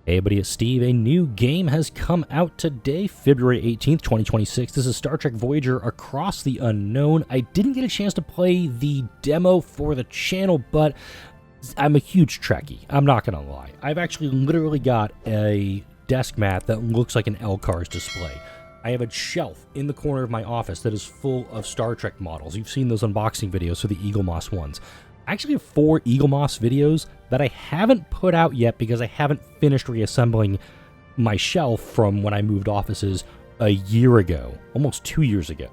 Hey everybody, it's Steve. A new game has come out today, February 18th, 2026. This is Star Trek Voyager Across the Unknown. I didn't get a chance to play the demo for the channel, but I'm a huge Trekkie. I'm not going to lie. I've actually literally got a desk mat that looks like an LCARS display. I have a shelf in the corner of my office that is full of Star Trek models. You've seen those unboxing videos for the Eagle Moss ones. I actually have 4 Eagle Moss videos that I haven't put out yet because I haven't finished reassembling my shelf from when I moved offices a year ago, almost 2 years ago.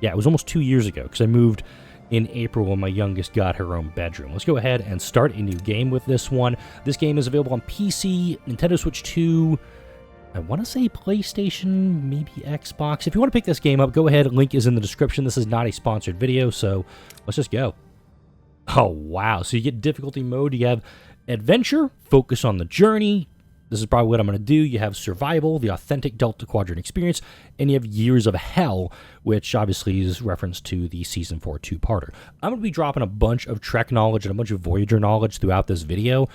Yeah, it was almost 2 years ago because I moved in April when my youngest got her own bedroom. Let's go ahead and start a new game with this one. This game is available on PC, Nintendo Switch 2, I want to say PlayStation, maybe Xbox. If you want to pick this game up, go ahead. Link is in the description. This is not a sponsored video, so let's just go. Oh, wow. So you get difficulty mode. You have adventure, focus on the journey. This is probably what I'm going to do. You have survival, the authentic Delta Quadrant experience, and you have years of hell, which obviously is reference to the Season 4 two-parter. I'm going to be dropping a bunch of Trek knowledge and a bunch of Voyager knowledge throughout this video.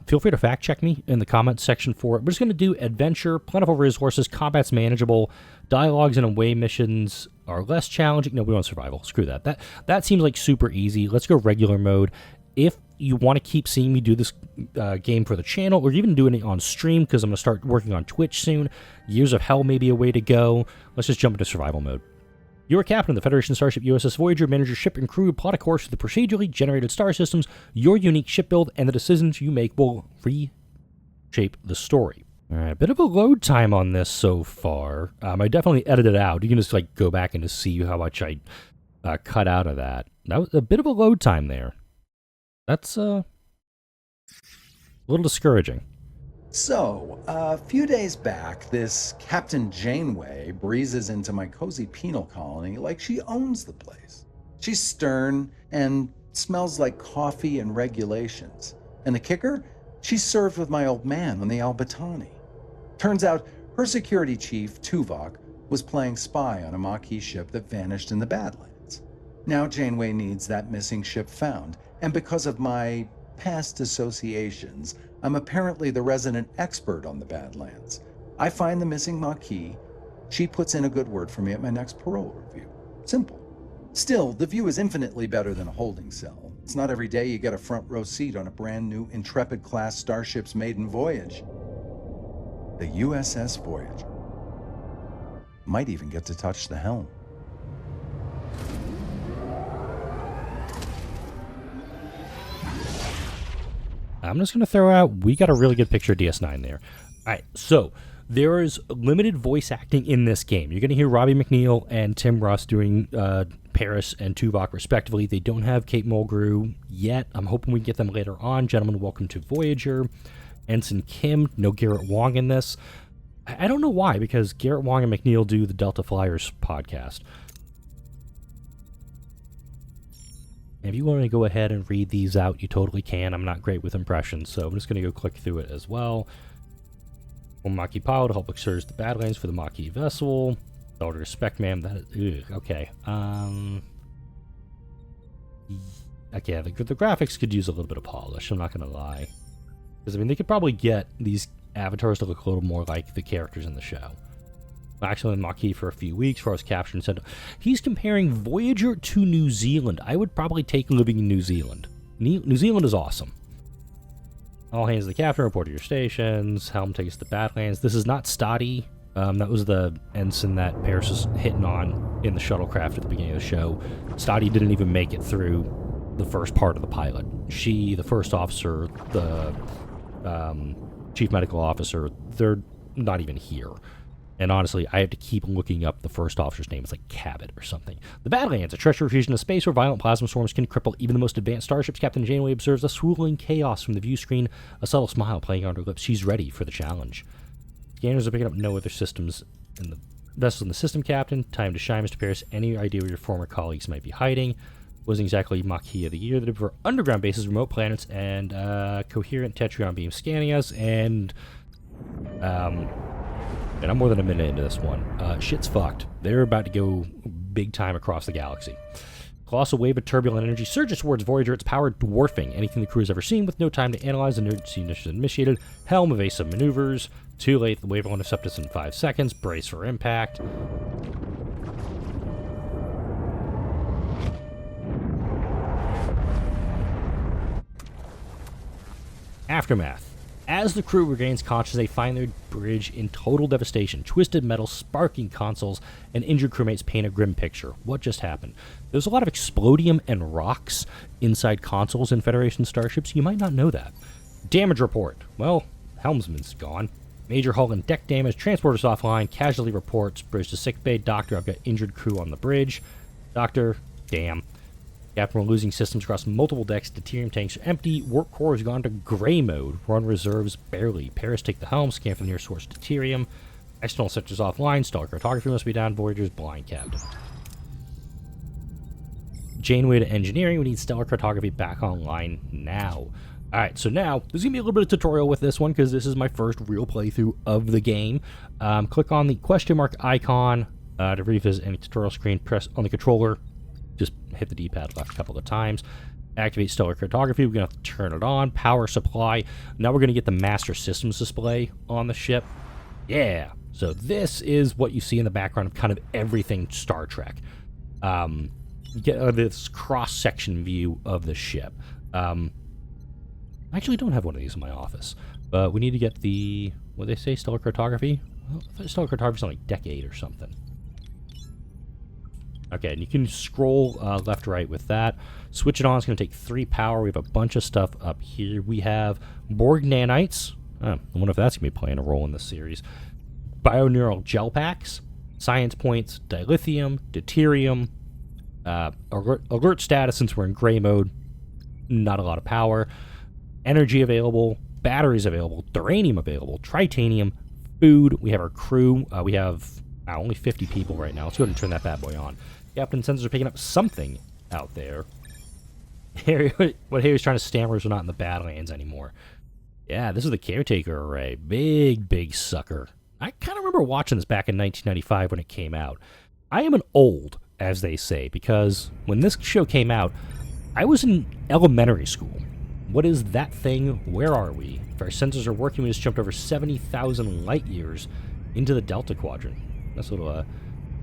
Feel free to fact check me in the comments section for it. We're just going to do adventure, plentiful resources, combat's manageable, dialogues and away missions are less challenging. No, we want survival. Screw that. That seems like super easy. Let's go regular mode. If you want to keep seeing me do this game for the channel, or even doing it on stream, because I'm going to start working on Twitch soon, Years of Hell may be a way to go. Let's just jump into survival mode. You're a captain of the Federation starship USS Voyager. Manage your ship and crew, plot a course through the procedurally generated star systems. Your unique ship build and the decisions you make will reshape the story. All right, a bit of a load time on this so far. I definitely edited it out. You can just like go back and just see how much I cut out of that. That was a bit of a load time there. That's a little discouraging. So, a few days back, this Captain Janeway breezes into my cozy penal colony like she owns the place. She's stern and smells like coffee and regulations. And the kicker? She's served with my old man on the Albatani. Turns out her security chief, Tuvok, was playing spy on a Maquis ship that vanished in the Badlands. Now Janeway needs that missing ship found, and because of my past associations, I'm apparently the resident expert on the Badlands. I find the missing Maquis. She puts in a good word for me at my next parole review. Simple. Still, the view is infinitely better than a holding cell. It's not every day you get a front row seat on a brand new Intrepid-class starship's maiden voyage. The USS Voyager. Might even get to touch the helm. I'm just going to throw out, we got a really good picture of DS9 there. All right, so there is limited voice acting in this game. You're going to hear Robbie McNeil and Tim Russ doing Paris and Tuvok respectively. They don't have Kate Mulgrew yet. I'm hoping we get them later on. Gentlemen, welcome to Voyager. Ensign Kim, no Garrett Wong in this. I don't know why, because Garrett Wong and McNeil do the Delta Flyers podcast. If you want to go ahead and read these out, you totally can. I'm not great with impressions, so I'm just going to go click through it as well. One Maquis pilot to help exercise the Badlands for the Maquis vessel. Order respect, ma'am. That is okay. Okay, the graphics could use a little bit of polish. I'm not going to lie, because I mean they could probably get these avatars to look a little more like the characters in the show. Actually in Maquis for a few weeks for us captured and sent. He's comparing Voyager to New Zealand. I would probably take living in New Zealand. New Zealand is awesome. All hands to the captain, report to your stations. Helm takes the Badlands. This is not Stotty. That was the ensign that Paris was hitting on in the shuttlecraft at the beginning of the show. Stotty didn't even make it through the first part of the pilot. She, the first officer, the chief medical officer, they're not even here. And honestly, I have to keep looking up the first officer's name. It's like Cabot or something. The Badlands, a treacherous region of space where violent plasma storms can cripple even the most advanced starships. Captain Janeway observes a swirling chaos from the view screen, a subtle smile playing on her lips. She's ready for the challenge. Scanners are picking up no other systems in the vessels in the system, Captain. Time to shine, Mr. Paris. Any idea where your former colleagues might be hiding? Wasn't exactly Maquis of the Year. They did for underground bases, remote planets, and coherent Tetrion beam scanning us, and I'm more than a minute into this one. Shit's fucked. They're about to go big time across the galaxy. Colossal wave of turbulent energy surges towards Voyager, its power dwarfing anything the crew has ever seen, with no time to analyze. Emergency initiative initiated. Helm evasive maneuvers. Too late, the wave will intercept us in 5 seconds. Brace for impact. Aftermath. As the crew regains consciousness, they find their bridge in total devastation. Twisted metal, sparking consoles, and injured crewmates paint a grim picture. What just happened? There's a lot of explodium and rocks inside consoles in Federation starships. You might not know that. Damage report. Well, helmsman's gone. Major hull and deck damage. Transporters offline. Casualty reports. Bridge to sickbay. Doctor, I've got injured crew on the bridge. Doctor, damn. Captain, we're losing systems across multiple decks. Deuterium tanks are empty. Warp core has gone to gray mode. We're on reserves barely. Paris take the helm. Scan for the near source deuterium. External sectors offline. Stellar cartography must be down. Voyager's blind captain. Janeway to engineering. We need stellar cartography back online now. Alright, so now there's going to be a little bit of tutorial with this one because this is my first real playthrough of the game. Click on the question mark icon to revisit any tutorial screen. Press on the controller. Just hit the D-pad left a couple of times. Activate stellar cartography. We're going to have to turn it on. Power supply. Now we're going to get the master systems display on the ship. Yeah. So this is what you see in the background of kind of everything Star Trek. You get this cross-section view of the ship. I actually don't have one of these in my office. But we need to get the... what do they say? Stellar cartography? Well, I thought stellar cartography is on like deck 8 or something. Okay, and you can scroll left to right with that. Switch it on. It's going to take 3 power. We have a bunch of stuff up here. We have Borg nanites. I wonder if that's going to be playing a role in this series. Bioneural gel packs. Science points. Dilithium. Deuterium. Alert status, since we're in gray mode. Not a lot of power. Energy available. Batteries available. Duranium available. Tritanium. Food. We have our crew. We have only 50 people right now. Let's go ahead and turn that bad boy on. Captain sensors are picking up something out there. What Harry's trying to stammer is we're not in the Badlands anymore. Yeah, this is the Caretaker array. Big, big sucker. I kind of remember watching this back in 1995 when it came out. I am an old, as they say, because when this show came out, I was in elementary school. What is that thing? Where are we? If our sensors are working, we just jumped over 70,000 light years into the Delta Quadrant. This little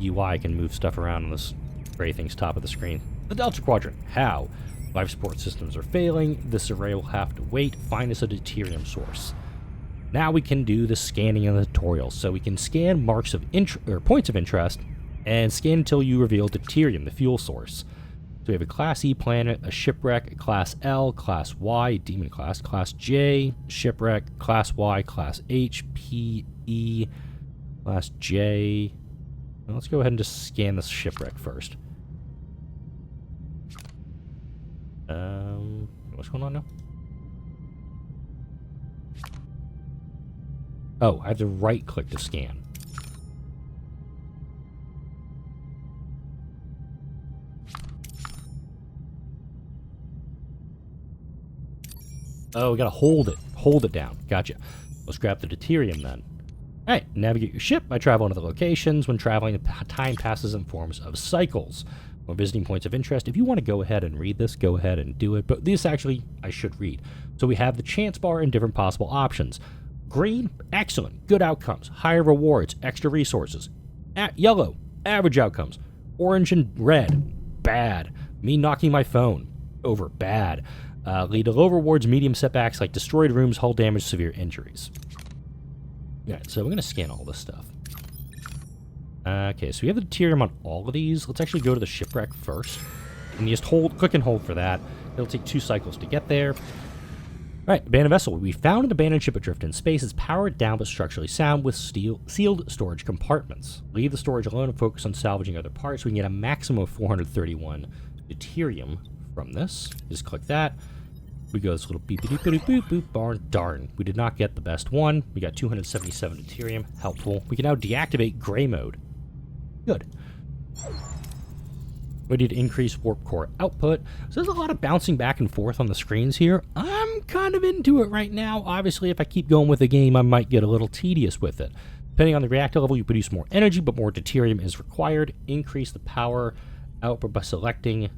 UI can move stuff around on this gray thing's top of the screen. The Delta Quadrant. How? Life support systems are failing. This array will have to wait. Find us a deuterium source. Now we can do the scanning in the tutorial. So we can scan marks of points of interest and scan until you reveal deuterium, the fuel source. So we have a Class E planet, a shipwreck, a Class L, Class Y, Demon class, Class J, shipwreck, Class Y, Class H, P, E, Class J. Well, let's go ahead and just scan this shipwreck first. What's going on now? Oh, I have to right-click to scan. Oh, we gotta hold it. Hold it down. Gotcha. Let's grab the deuterium then. Alright, navigate your ship by traveling to the locations. When traveling, time passes in forms of cycles. Or visiting points of interest. If you want to go ahead and read this, go ahead and do it. But this actually, I should read. So we have the chance bar and different possible options. Green, excellent, good outcomes. Higher rewards, extra resources. Yellow, average outcomes. Orange and red, bad. Me knocking my phone over, bad. Lead to low rewards, medium setbacks like destroyed rooms, hull damage, severe injuries. Alright, so we're going to scan all this stuff. Okay, so we have the deuterium on all of these. Let's actually go to the shipwreck first. And you just click and hold for that. It'll take 2 cycles to get there. Alright, abandoned vessel. We found an abandoned ship adrift in space. It's powered down but structurally sound with sealed storage compartments. Leave the storage alone and focus on salvaging other parts. We can get a maximum of 431 deuterium from this. Just click that. We go this little beep-a-doop-a-doop-boop, barn. Darn, we did not get the best one. We got 277 deuterium. Helpful. We can now deactivate gray mode. Good. We need to increase warp core output. So there's a lot of bouncing back and forth on the screens here. I'm kind of into it right now. Obviously, if I keep going with the game, I might get a little tedious with it. Depending on the reactor level, you produce more energy, but more deuterium is required. Increase the power output by selecting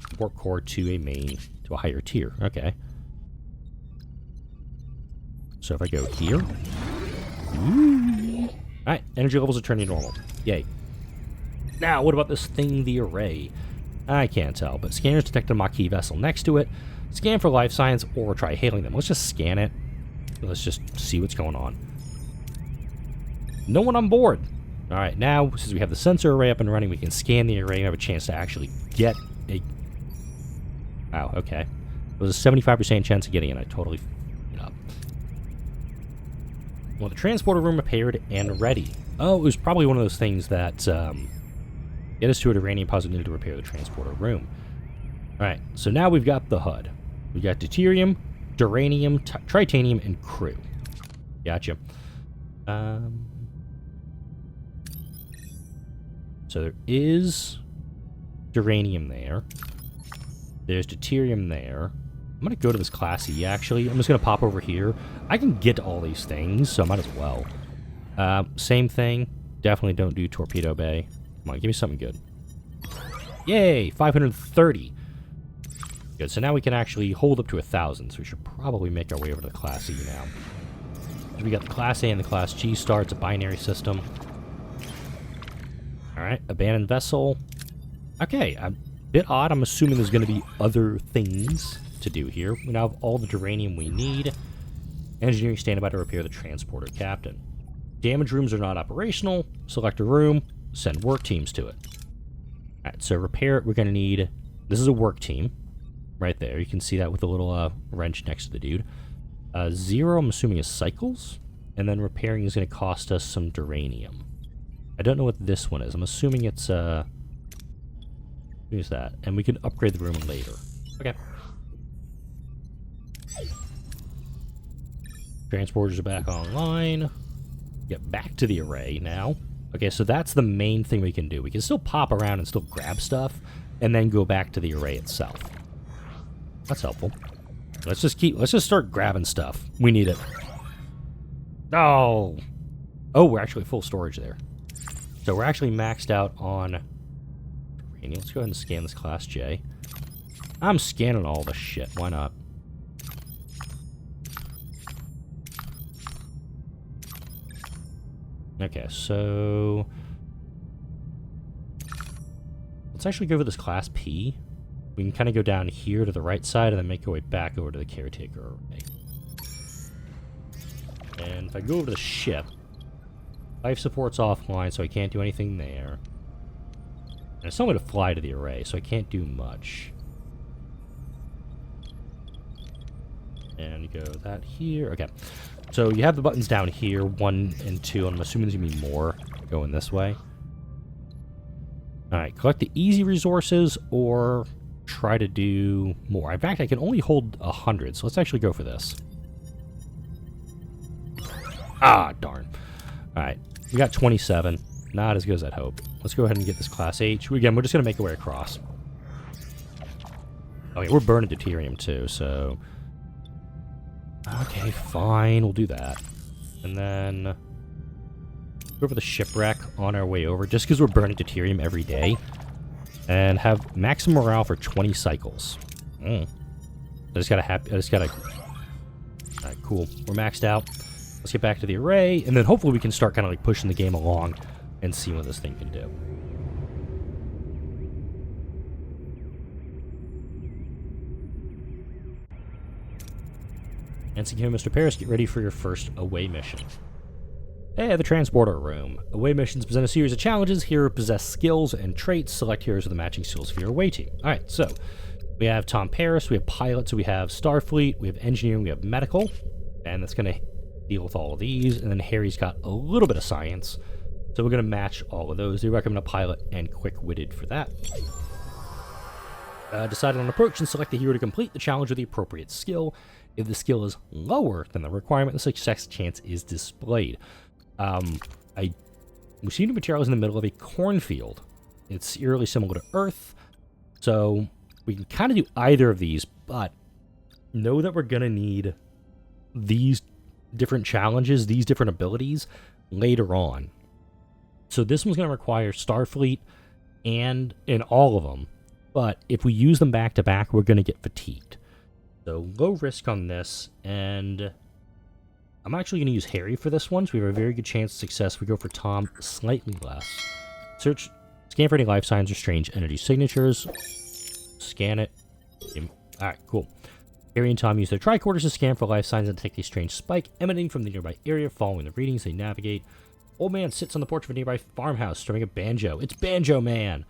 support core to a main, to a higher tier. Okay. So if I go here... Alright, energy levels are turning normal. Yay. Now, what about this thing, the array? I can't tell, but scanners detect a Maquis vessel next to it. Scan for life signs or try hailing them. Let's just scan it. Let's just see what's going on. No one on board. Alright, now, since we have the sensor array up and running, we can scan the array and have a chance to actually get a... Wow, okay. It was a 75% chance of getting it. I totally f***ed it up. Well, the transporter room repaired and ready. Oh, it was probably one of those things that get us to a uranium deposit needed to repair the transporter room. Alright, so now we've got the HUD. We've got deuterium, duranium, tritanium, and crew. Gotcha. So there is duranium there. There's deuterium there. I'm going to go to this Class E, actually. I'm just going to pop over here. I can get to all these things, so I might as well. Same thing. Definitely don't do Torpedo Bay. Come on, give me something good. Yay! 530. Good, so now we can actually hold up to 1,000, so we should probably make our way over to the Class E now. We got the Class A and the Class G star. It's a binary system. Alright, abandoned vessel. Okay, a bit odd. I'm assuming there's going to be other things to do here. We now have all the duranium we need. Engineering standby to repair the transporter captain. Damage rooms are not operational. Select a room. Send work teams to it. Alright, so repair it, we're going to need... This is a work team. Right there. You can see that with a little wrench next to the dude. 0, I'm assuming, is cycles. And then repairing is going to cost us some duranium. I don't know what this one is. I'm assuming it's... Use that. And we can upgrade the room later. Okay. Transporters are back online. Get back to the array now. Okay, so that's the main thing we can do. We can still pop around and still grab stuff, and then go back to the array itself. That's helpful. Let's just start grabbing stuff. We need it. Oh! Oh, we're actually full storage there. So we're actually maxed out on... Let's go ahead and scan this Class J. I'm scanning all the shit. Why not? Okay, so... Let's actually go over this Class P. We can kind of go down here to the right side and then make our way back over to the caretaker array. And if I go over to the ship, life support's offline, so I can't do anything there. And there's some way to fly to the array, so I can't do much. And you go that here. Okay. So you have the buttons down here, 1 and 2, and I'm assuming there's going to be more going this way. Alright, collect the easy resources, or try to do more. In fact, I can only hold 100, so let's actually go for this. Ah, darn. Alright, we got 27. Not as good as I'd hope. Let's go ahead and get this Class H. Again, we're just going to make our way across. Okay, we're burning deuterium too, so... Okay, fine, we'll do that. And then... go over the shipwreck on our way over, just because we're burning deuterium every day. And have maximum morale for 20 cycles. I just gotta... Alright, cool. We're maxed out. Let's get back to the array, and then hopefully we can start kind of like pushing the game along and see what this thing can do. NCK Mr. Paris, get ready for your first away mission. Hey, the transporter room. Away missions present a series of challenges. Here, possess skills and traits. Select heroes with the matching skills for your away team. Alright, so we have Tom Paris, we have pilot, so we have Starfleet, we have engineering, we have medical, and that's going to deal with all of these. And then Harry's got a little bit of science, so we're going to match all of those. They recommend a pilot and quick-witted for that. Decide on an approach and select the hero to complete the challenge with the appropriate skill. If the skill is lower than the requirement, the success chance is displayed. We see new materials in the middle of a cornfield. It's eerily similar to Earth, so we can kind of do either of these, but know that we're going to need these different challenges, these different abilities later on. So this one's going to require Starfleet and in all of them, but if we use them back to back, we're going to get fatigued. So low risk on this, and I'm actually going to use Harry for this one, so we have a very good chance of success. We go for Tom, slightly less. Scan for any life signs or strange energy signatures. Scan it. Alright, cool. Harry and Tom use their tricorders to scan for life signs and detect a strange spike emanating from the nearby area. Following the readings, they navigate. Old man sits on the porch of a nearby farmhouse, strumming a banjo. It's Banjo Man!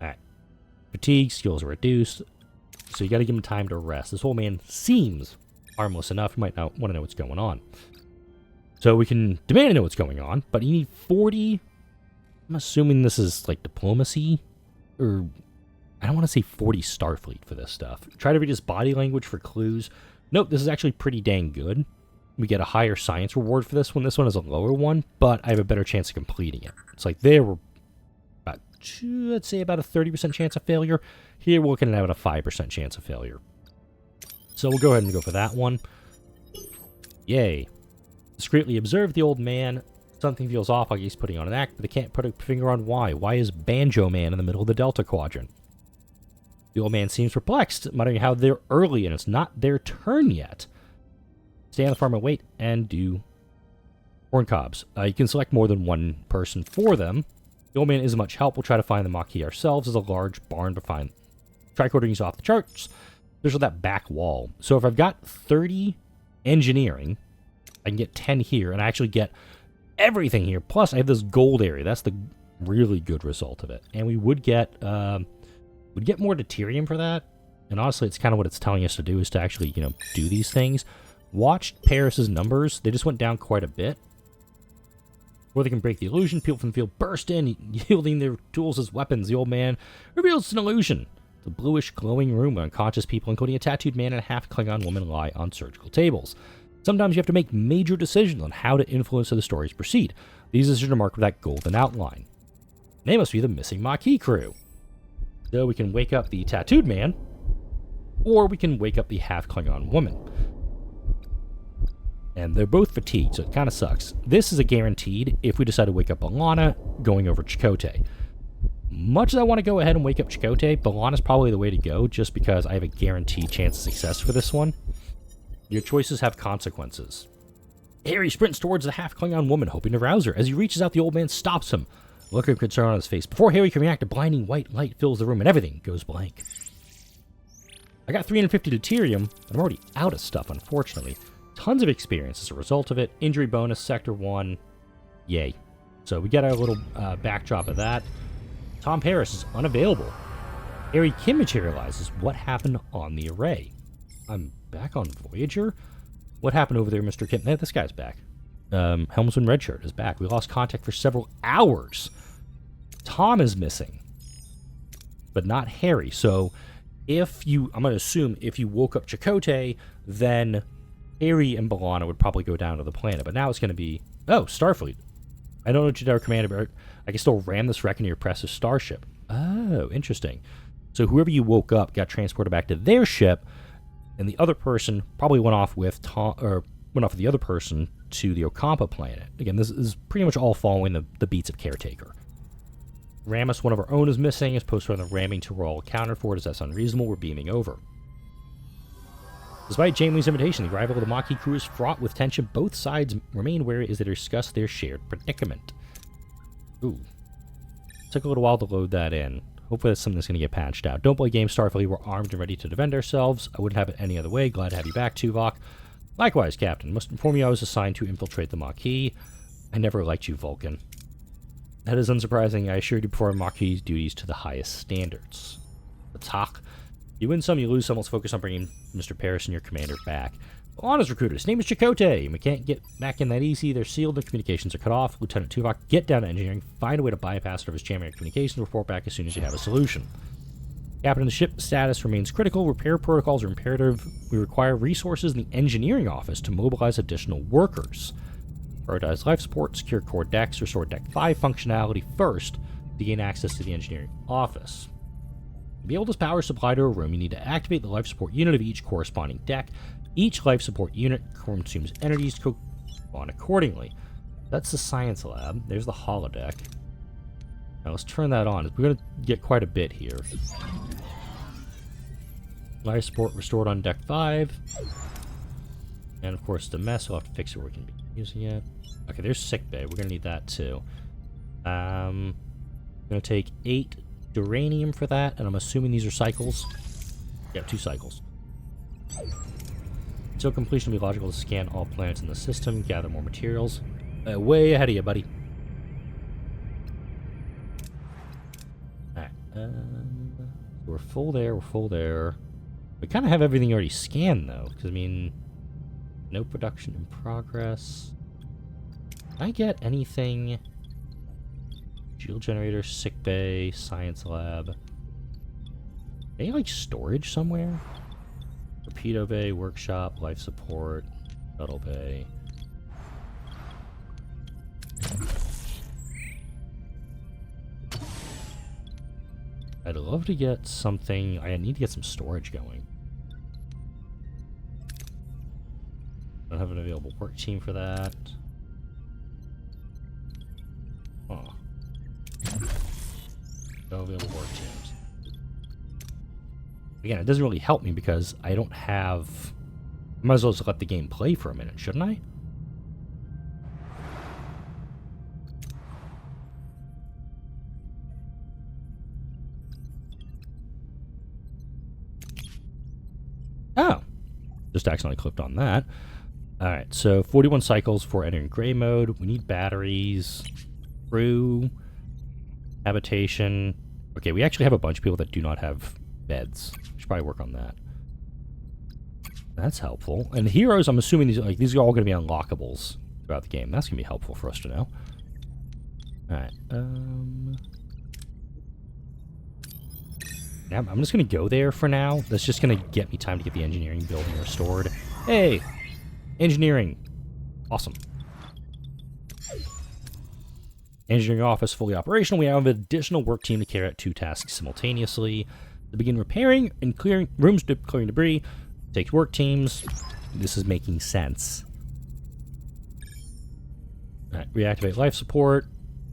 Alright. Fatigue, skills are reduced, so you gotta give him time to rest. This old man seems harmless enough, you might not want to know what's going on. So we can demand to know what's going on, but you need 40... I'm assuming this is, like, diplomacy? Or... I don't want to say 40 Starfleet for this stuff. Try to read his body language for clues. Nope, this is actually pretty dang good. We get a higher science reward for this one. This one is a lower one, but I have a better chance of completing it. It's like there were about, let's say about a 30% chance of failure. Here we're looking at about a 5% chance of failure. So we'll go ahead and go for that one. Yay. Discreetly observe the old man. Something feels off, like he's putting on an act, but they can't put a finger on why. Why is Banjo Man in the middle of the Delta Quadrant? The old man seems perplexed, muttering how they're early and it's not their turn yet. Stay on the farm and wait, and do corn cobs. You can select more than one person for them. The old man isn't much help. We'll try to find the Maquis ourselves. There's a large barn to find. Tricording is off the charts. There's that back wall. So if I've got 30 engineering, I can get 10 here, and I actually get everything here. Plus, I have this gold area. That's the really good result of it. And we would get... we'd get more deuterium for that, and honestly, it's kind of what it's telling us to do, is to actually, you know, do these things. Watch Paris's numbers. They just went down quite a bit. Before they can break the illusion, people from the field burst in, yielding their tools as weapons. The old man reveals an illusion. The bluish, glowing room where unconscious people, including a tattooed man and a half-Klingon woman, lie on surgical tables. Sometimes you have to make major decisions on how to influence how the stories proceed. These decisions are marked with that golden outline. They must be the missing Maquis crew. So we can wake up the tattooed man, or we can wake up the half-Klingon woman. And they're both fatigued, so it kind of sucks. This is a guaranteed if we decide to wake up B'Elanna going over Chakotay. Much as I want to go ahead and wake up Chakotay, B'Elanna's probably the way to go, just because I have a guaranteed chance of success for this one. Your choices have consequences. Harry sprints towards the half-Klingon woman, hoping to rouse her. As he reaches out, the old man stops him. A look of concern on his face. Before Harry can react, a blinding white light fills the room, and everything goes blank. I got 350 deuterium, but I'm already out of stuff, unfortunately. Tons of experience as a result of it. Injury bonus, Sector 1. Yay. So we get our little backdrop of that. Tom Paris is unavailable. Harry Kim materializes. What happened on the array? I'm back on Voyager? What happened over there, Mr. Kim? Hey, this guy's back. Helmsman Redshirt is back. We lost contact for several hours. Tom is missing, but not Harry. So if you, I'm going to assume if you woke up Chakotay, then Harry and B'Elanna would probably go down to the planet. But now it's going to be, oh, Starfleet. I don't know what you did, our commander, but I can still ram this wreck into your precious starship. Oh, interesting. So whoever you woke up got transported back to their ship, and the other person probably went off with Tom, or went off with the other person to the Ocampa planet. Again, this is pretty much all following the beats of Caretaker. Ramus, one of our own, is missing. As posted on the ramming tour, we're all accounted for. Does that sound reasonable? We're beaming over. Despite Janeway's invitation, the arrival of the Maquis crew is fraught with tension. Both sides remain wary as they discuss their shared predicament. Ooh. Took a little while to load that in. Hopefully that's something that's going to get patched out. Don't play game Starfleet. We're armed and ready to defend ourselves. I wouldn't have it any other way. Glad to have you back, Tuvok. Likewise, Captain. Must inform you I was assigned to infiltrate the Maquis. I never liked you, Vulcan. That is unsurprising. I assured you before Maquis duties to the highest standards. Attack. You win some, you lose some. Let's focus on bringing Mr. Paris and your commander back. B'Elanna's recruiter. His name is Chakotay. We can't get back in that easy. They're sealed. Their communications are cut off. Lieutenant Tuvok, get down to engineering. Find a way to bypass service jamming your communications. Report back as soon as you have a solution. Captain, the ship status remains critical. Repair protocols are imperative. We require resources in the engineering office to mobilize additional workers. Prioritize life support, secure core decks, restore Deck 5 functionality first to gain access to the engineering office. To be able to power supply to a room, you need to activate the life support unit of each corresponding deck. Each life support unit consumes energies to go on accordingly. That's the science lab. There's the holodeck. Now let's turn that on. We're going to get quite a bit here. Life support restored on deck 5. And of course the mess, we'll have to fix it where we can be using it. Okay, there's sick bay. We're going to need that too. I'm going to take 8 duranium for that, and I'm assuming these are cycles. Yeah, 2 cycles. Until completion, it'll be logical to scan all planets in the system, gather more materials. Way ahead of you, buddy. Alright, we're full there, we're full there. We kind of have everything already scanned, though, because, I mean, no production in progress. Can I get anything? Shield generator, sick bay, science lab. Any, like, storage somewhere? Torpedo bay, workshop, life support, shuttle bay. I'd love to get something. I need to get some storage going. I don't have an available work team for that. Oh. No available work teams. Again, it doesn't really help me because I don't have... I might as well just let the game play for a minute, shouldn't I? Oh. Just accidentally clicked on that. Alright, so 41 cycles for entering gray mode. We need batteries. Crew. Habitation. Okay, we actually have a bunch of people that do not have beds. We should probably work on that. That's helpful. And heroes, I'm assuming these are all going to be unlockables throughout the game. That's going to be helpful for us to know. Alright, yeah, I'm just going to go there for now. That's just going to get me time to get the engineering building restored. Hey! Engineering. Awesome. Engineering office fully operational. We have an additional work team to carry out 2 tasks simultaneously. To begin repairing and clearing rooms, clearing debris. Takes work teams. This is making sense. Alright, reactivate life support.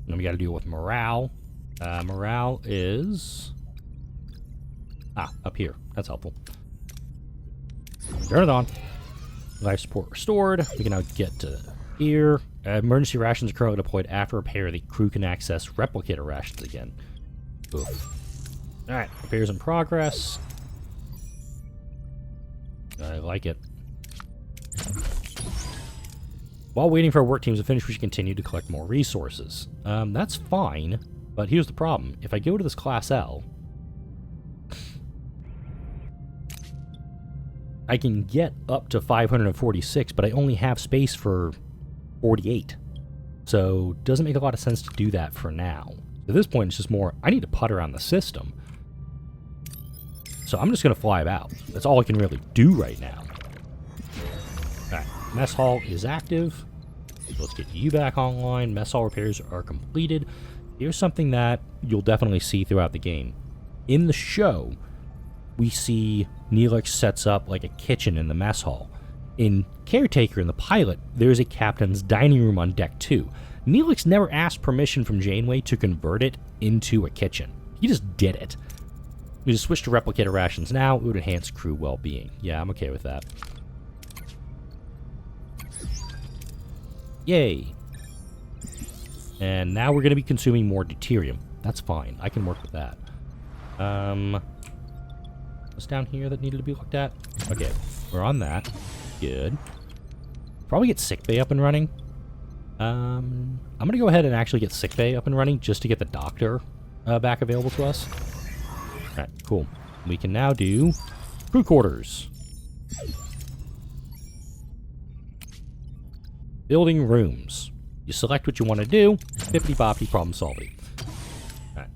Then we got to deal with morale. Morale is... up here. That's helpful. Turn it on. Life support restored. We can now get to here. Emergency rations are currently deployed. After repair, the crew can access replicator rations again. Oof. Alright, repairs in progress. I like it. While waiting for our work teams to finish, we should continue to collect more resources. That's fine, but here's the problem. If I go to this Class L, I can get up to 546, but I only have space for 48. So, doesn't make a lot of sense to do that for now. At this point, it's just more, I need to putt around the system. So I'm just going to fly about. That's all I can really do right now. Alright, mess hall is active. Let's get you back online. Mess hall repairs are completed. Here's something that you'll definitely see throughout the game. In the show, we see Neelix sets up like a kitchen in the mess hall. In Caretaker, in the pilot, there's a captain's dining room on deck 2. Neelix never asked permission from Janeway to convert it into a kitchen. He just did it. We just switch to replicator rations now. It would enhance crew well-being. Yeah, I'm okay with that. Yay. And now we're going to be consuming more deuterium. That's fine. I can work with that. What's down here that needed to be looked at? Okay, we're on that. Good. Probably get sickbay up and running. I'm going to go ahead and actually get sickbay up and running just to get the doctor back available to us. Alright, cool. We can now do crew quarters. Building rooms. You select what you want to do. Bippity-boppity, problem solving. Alright.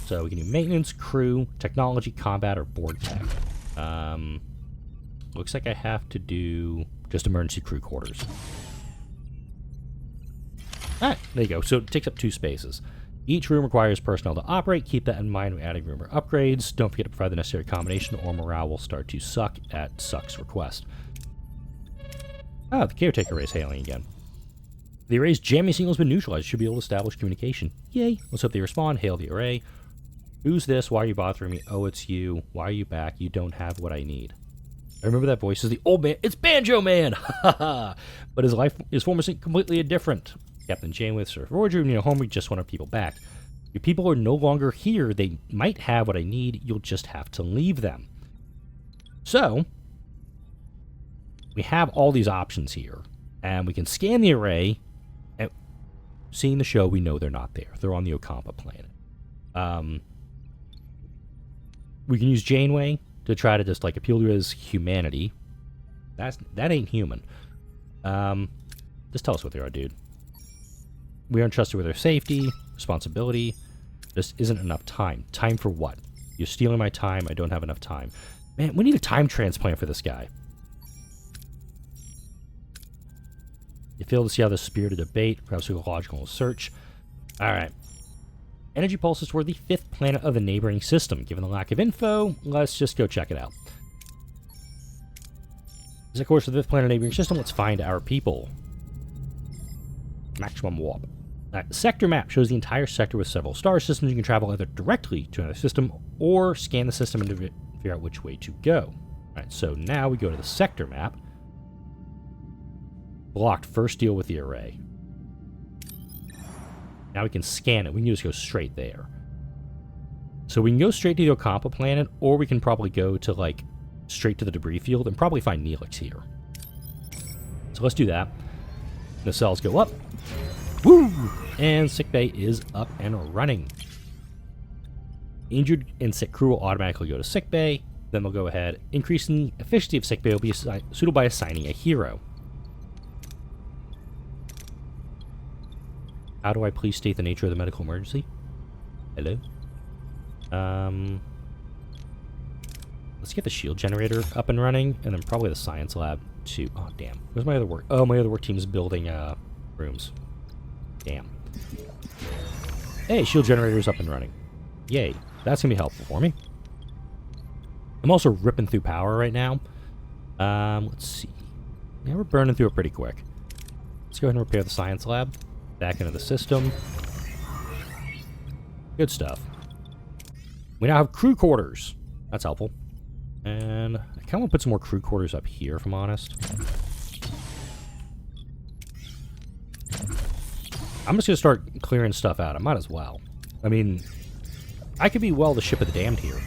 So we can do maintenance, crew, technology, combat, or board tech. Looks like I have to do just emergency crew quarters. Alright, there you go. So it takes up 2 spaces. Each room requires personnel to operate. Keep that in mind when adding room or upgrades. Don't forget to provide the necessary combination or morale will start to suck at Suck's request. Ah, the Caretaker race hailing again. The array's jamming signal has been neutralized. Should be able to establish communication. Yay. Let's hope they respond. Hail the array. Who's this? Why are you bothering me? Oh, it's you. Why are you back? You don't have what I need. I remember that voice is the old man. It's Banjo Man! Ha ha! But his form is completely different. Captain Janeway, Sir Voyager, home, we just want our people back. Your people are no longer here. They might have what I need. You'll just have to leave them. So, we have all these options here. And we can scan the array. And seeing the show, we know they're not there. They're on the Ocampa planet. We can use Janeway to try to just like appeal to his humanity. That ain't human. Just tell us what they are, dude. We aren't trusted with their safety, responsibility. This isn't enough time. Time for what? You're stealing my time. I don't have enough time. Man, we need a time transplant for this guy. You fail to see how the spirited debate, perhaps through a logical search. Alright. Energy pulses toward the 5th planet of the neighboring system. Given the lack of info, let's just go check it out. As a course to the 5th planet of the neighboring system, let's find our people. Maximum warp. Sector map shows the entire sector with several star systems. You can travel either directly to another system or scan the system and figure out which way to go. Alright, so now we go to the sector map. Blocked. First deal with the array. Now we can scan it. We can just go straight there. So we can go straight to the Ocampa planet, or we can probably go to, like, straight to the debris field and probably find Neelix here. So let's do that. The cells go up. Woo! And sickbay is up and running. Injured and sick crew will automatically go to sickbay. Then they'll go ahead. Increasing the efficiency of sickbay will be suitable by assigning a hero. How do I please state the nature of the medical emergency? Hello? Let's get the shield generator up and running, and then probably the science lab too. Oh, damn. Where's my other work? Oh, my other work team is building rooms. Damn. Hey, shield generator's up and running. Yay. That's going to be helpful for me. I'm also ripping through power right now. Let's see. Yeah, we're burning through it pretty quick. Let's go ahead and repair the science lab. Back into the system. Good stuff. We now have crew quarters. That's helpful. And I kind of want to put some more crew quarters up here, if I'm honest. I'm just going to start clearing stuff out. I might as well. I mean, I could be well the ship of the damned here.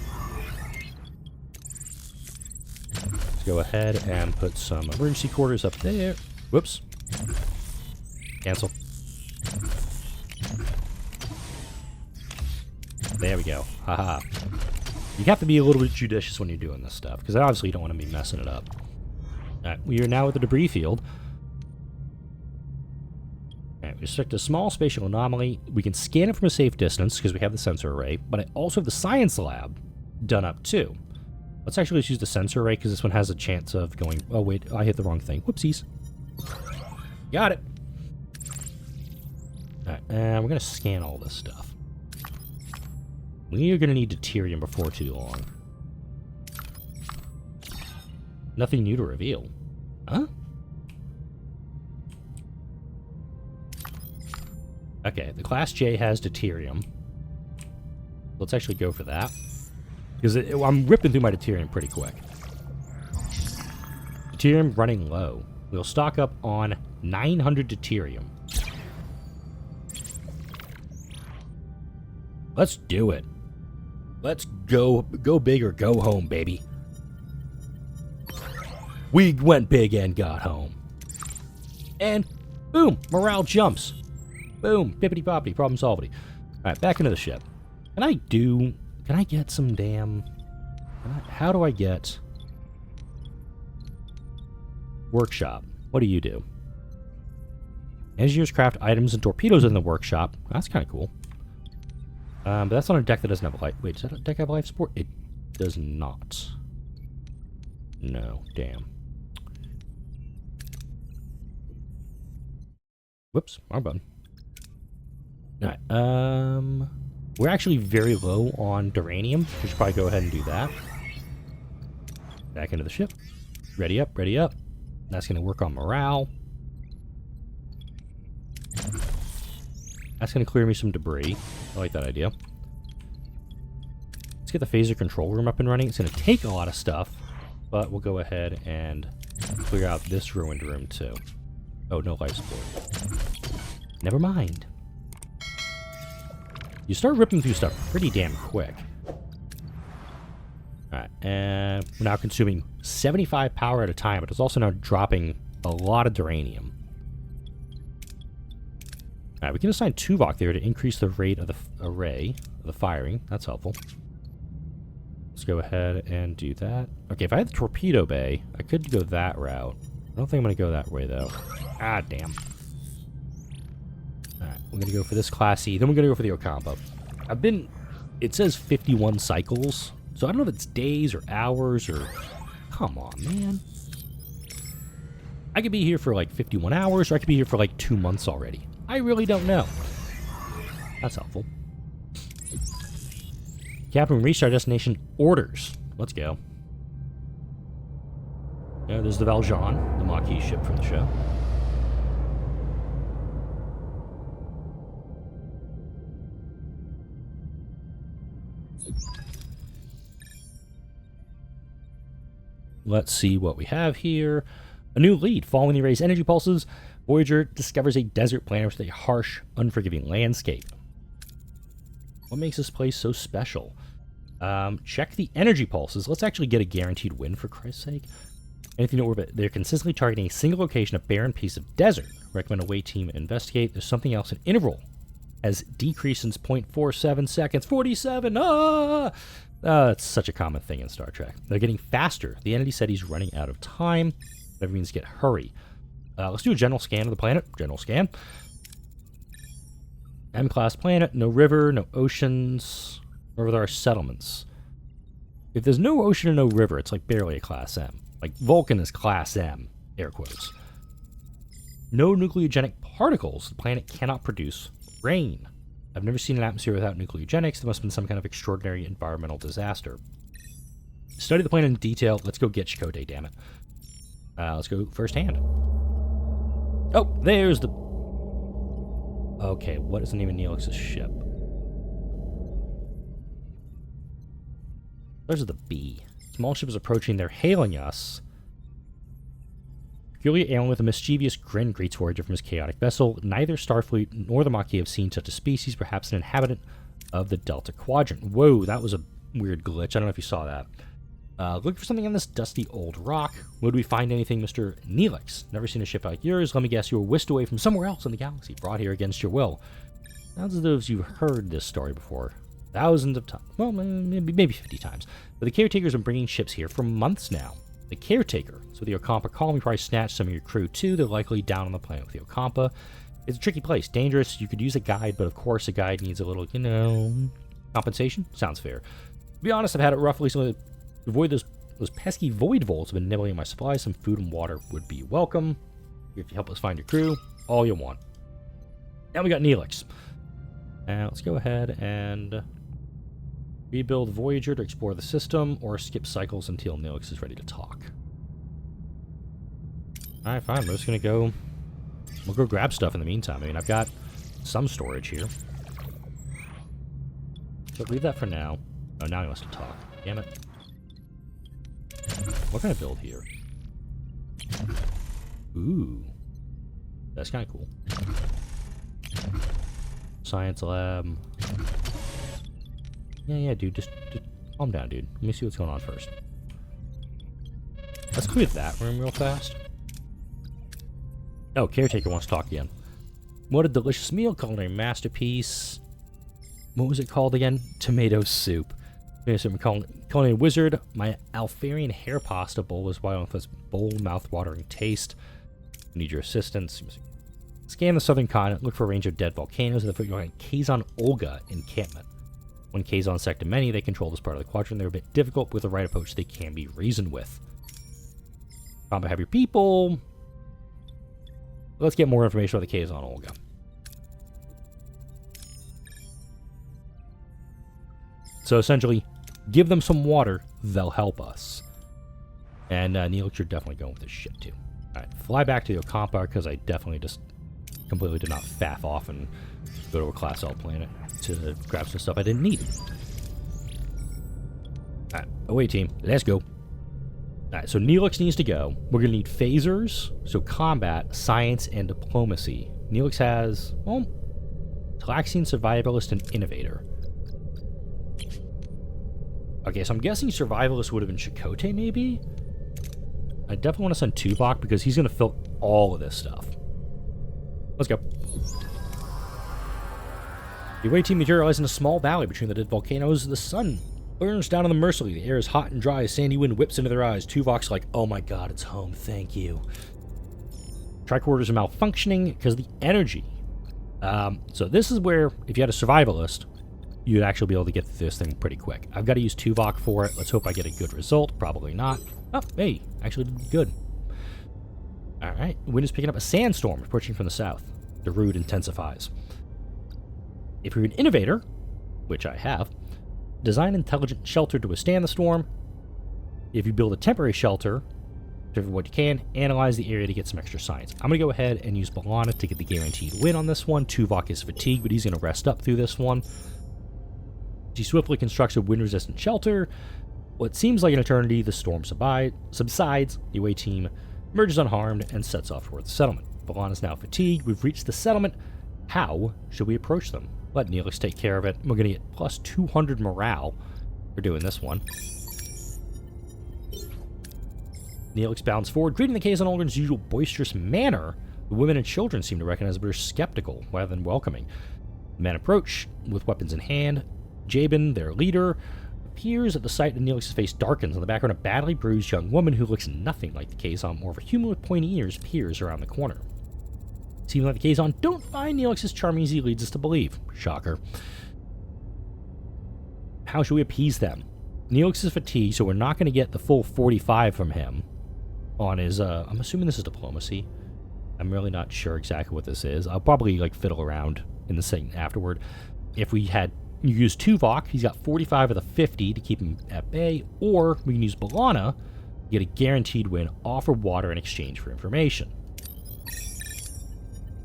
Let's go ahead and put some emergency quarters up there. Whoops. Cancel. There we go. Haha. You have to be a little bit judicious when you're doing this stuff, because obviously you don't want to be messing it up. Alright, we are now at the debris field. Alright, we select a small spatial anomaly. We can scan it from a safe distance, because we have the sensor array, but I also have the science lab done up too. Let's actually just use the sensor array, because this one has a chance of going... Oh wait, I hit the wrong thing. Whoopsies. Got it. Alright, and we're going to scan all this stuff. We are going to need deuterium before too long. Nothing new to reveal. Huh? Okay, the Class J has deuterium. Let's actually go for that. Because I'm ripping through my deuterium pretty quick. Deuterium running low. We'll stock up on 900 deuterium. Let's do it. Let's go big or go home, baby. We went big and got home. And boom, morale jumps. Boom, bippity boppity, problem solved. Alright, back into the ship. Can I get some damn... How do I get... Workshop. What do you do? Engineers craft items and torpedoes in the workshop. That's kind of cool. But that's on a deck that doesn't have life. Wait, does that deck have life support? It does not. No, damn. Whoops, wrong button. Alright, we're actually very low on duranium. We should probably go ahead and do that. Back into the ship. Ready up, ready up. That's going to work on morale. That's going to clear me some debris. I like that idea. Let's get the phaser control room up and running. It's going to take a lot of stuff, but we'll go ahead and clear out this ruined room too. Oh, no life support. Never mind. You start ripping through stuff pretty damn quick. Alright, and we're now consuming 75 power at a time, but it's also now dropping a lot of duranium. Alright, we can assign Tuvok there to increase the rate of the array, of the firing. That's helpful. Let's go ahead and do that. Okay, if I had the torpedo bay, I could go that route. I don't think I'm going to go that way, though. Ah, damn. Alright, we're going to go for this Class E. Then we're going to go for the Ocampo. It says 51 cycles, so I don't know if it's days or hours or... Come on, man. I could be here for like 51 hours, or I could be here for like 2 months already. I really don't know. That's helpful. Captain, we reached our destination. Orders. Let's go. Yeah, there's the Valjean, the Maquis ship from the show. Let's see what we have here. A new lead. Following the array's energy pulses, Voyager discovers a desert planet with a harsh, unforgiving landscape. What makes this place so special? Check the energy pulses. Let's actually get a guaranteed win, for Christ's sake. Anything to orbit. They're consistently targeting a single location, a barren piece of desert. Recommend away team investigate. There's something else. An interval has decreased since 0.47 seconds. 47! It's such a common thing in Star Trek. They're getting faster. The entity said he's running out of time. That means get hurry. Let's do a general scan of the planet. General scan. M-class planet. No river, no oceans. Or there are settlements. If there's no ocean and no river, it's like barely a Class M. Like Vulcan is Class M, air quotes. No nucleogenic particles. The planet cannot produce rain. I've never seen an atmosphere without nucleogenics. There must have been some kind of extraordinary environmental disaster. Study the planet in detail. Let's go get Chakotay, damn it. Let's go firsthand. Oh, there's the... Okay, what is the name of Neelix's ship? There's the B. Small ship is approaching. They're hailing us. Peculiar alien with a mischievous grin greets Voyager from his chaotic vessel. Neither Starfleet nor the Maquis have seen such a species, perhaps an inhabitant of the Delta Quadrant. Whoa, that was a weird glitch. I don't know if you saw that. Looking for something on this dusty old rock. Would we find anything, Mr. Neelix? Never seen a ship like yours. Let me guess, you were whisked away from somewhere else in the galaxy, brought here against your will. Sounds as though you've heard this story before. Thousands of times. Well, maybe 50 times. But the caretakers have been bringing ships here for months now. The caretaker. So the Ocampa colony probably snatched some of your crew too. They're likely down on the planet with the Ocampa. It's a tricky place. Dangerous. You could use a guide, but of course a guide needs a little, compensation. Sounds fair. To be honest, I've had it rough recently. To avoid those pesky void volts have been nibbling at my supplies. Some food and water would be welcome. If you help us find your crew, all you want. Now we got Neelix. Let's go ahead and rebuild Voyager to explore the system, or skip cycles until Neelix is ready to talk. Alright, fine. We're just gonna go... We'll go grab stuff in the meantime. I mean, I've got some storage here. But leave that for now. Oh, now he wants to talk. Damn it. What can I build here? Ooh. That's kind of cool. Science lab. Yeah, dude. Just calm down, dude. Let me see what's going on first. Let's clear that room real fast. Oh, caretaker wants to talk again. What a delicious meal. Culinary masterpiece. What was it called again? Tomato soup. Culinary wizard. My Alfarian hair pasta bowl is wild with this bold, mouth-watering taste. I need your assistance. Scan the southern continent. Look for a range of dead volcanoes. And the Kazon Olga encampment. When Kazon sector many, they control this part of the quadrant. They're a bit difficult. With the right approach, they can be reasoned with. Combat, have your people. Let's get more information about the Kazon Olga. So essentially, give them some water, they'll help us. And Neelix, you're definitely going with this ship too. Alright, fly back to the Ocampa, because I definitely just completely did not faff off and go to a Class L planet to grab some stuff I didn't need. Alright, away team, let's go. Alright, so Neelix needs to go. We're going to need phasers, so combat, science, and diplomacy. Neelix has, well, Talaxian, survivalist, and innovator. Okay, so I'm guessing survivalist would have been Chakotay, maybe? I definitely want to send Tuvok because he's going to fill all of this stuff. Let's go. The away team materializes in a small valley between the dead volcanoes. The sun burns down on them mercilessly. The air is hot and dry. A sandy wind whips into their eyes. Tuvok's like, oh my god, it's home. Thank you. Tricorders are malfunctioning because of the energy. So this is where, if you had a survivalist, you'd actually be able to get through this thing pretty quick. I've got to use Tuvok for it. Let's hope I get a good result. Probably not. Oh, hey, actually did good. Alright, wind is picking up a sandstorm approaching from the south. The rude intensifies. If you're an innovator, which I have, design intelligent shelter to withstand the storm. If you build a temporary shelter, do what you can, analyze the area to get some extra science. I'm going to go ahead and use B'Elanna to get the guaranteed win on this one. Tuvok is fatigued, but he's going to rest up through this one. She swiftly constructs a wind-resistant shelter. What seems like an eternity, the storm subsides. The away team emerges unharmed and sets off toward the settlement. B'Elanna is now fatigued. We've reached the settlement. How should we approach them? Let Neelix take care of it. We're going to get plus 200 morale for doing this one. Neelix bounds forward, greeting the Kazon Aldrin's usual boisterous manner. The women and children seem to recognize, but are skeptical rather than welcoming. The men approach with weapons in hand. Jabin, their leader, appears at the sight of Neelix's face darkens. On the background, a badly bruised young woman who looks nothing like the Kazon, more of a human with pointy ears, peers around the corner. Seems like the Kazon don't find Neelix as charming as he leads us to believe. Shocker. How should we appease them? Neelix is fatigued, so we're not going to get the full 45 from him on his, I'm assuming this is diplomacy. I'm really not sure exactly what this is. I'll probably, fiddle around in the second afterward. If we had used Tuvok, he's got 45 of the 50 to keep him at bay, or we can use B'Elanna to get a guaranteed win, offer water in exchange for information.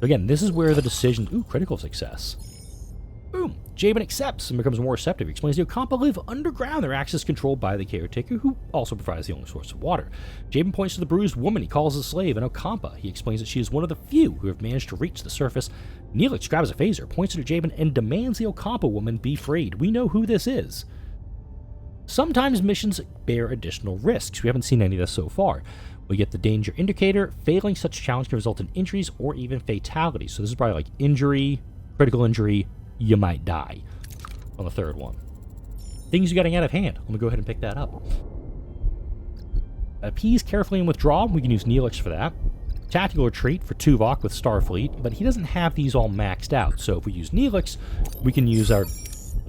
Again, this is where the decision... Ooh, critical success. Boom. Jabin accepts and becomes more receptive. He explains the Ocampa live underground. Their access controlled by the caretaker, who also provides the only source of water. Jabin points to the bruised woman he calls a slave, an Ocampa. He explains that she is one of the few who have managed to reach the surface. Neelix grabs a phaser, points it at Jabin, and demands the Ocampa woman be freed. We know who this is. Sometimes missions bear additional risks. We haven't seen any of this so far. We get the danger indicator. Failing such challenge can result in injuries or even fatalities. So this is probably like injury, critical injury, you might die on the third one. Things are getting out of hand. I'm going to go ahead and pick that up. Appease carefully and withdraw. We can use Neelix for that. Tactical retreat for Tuvok with Starfleet, but he doesn't have these all maxed out. So if we use Neelix, we can use our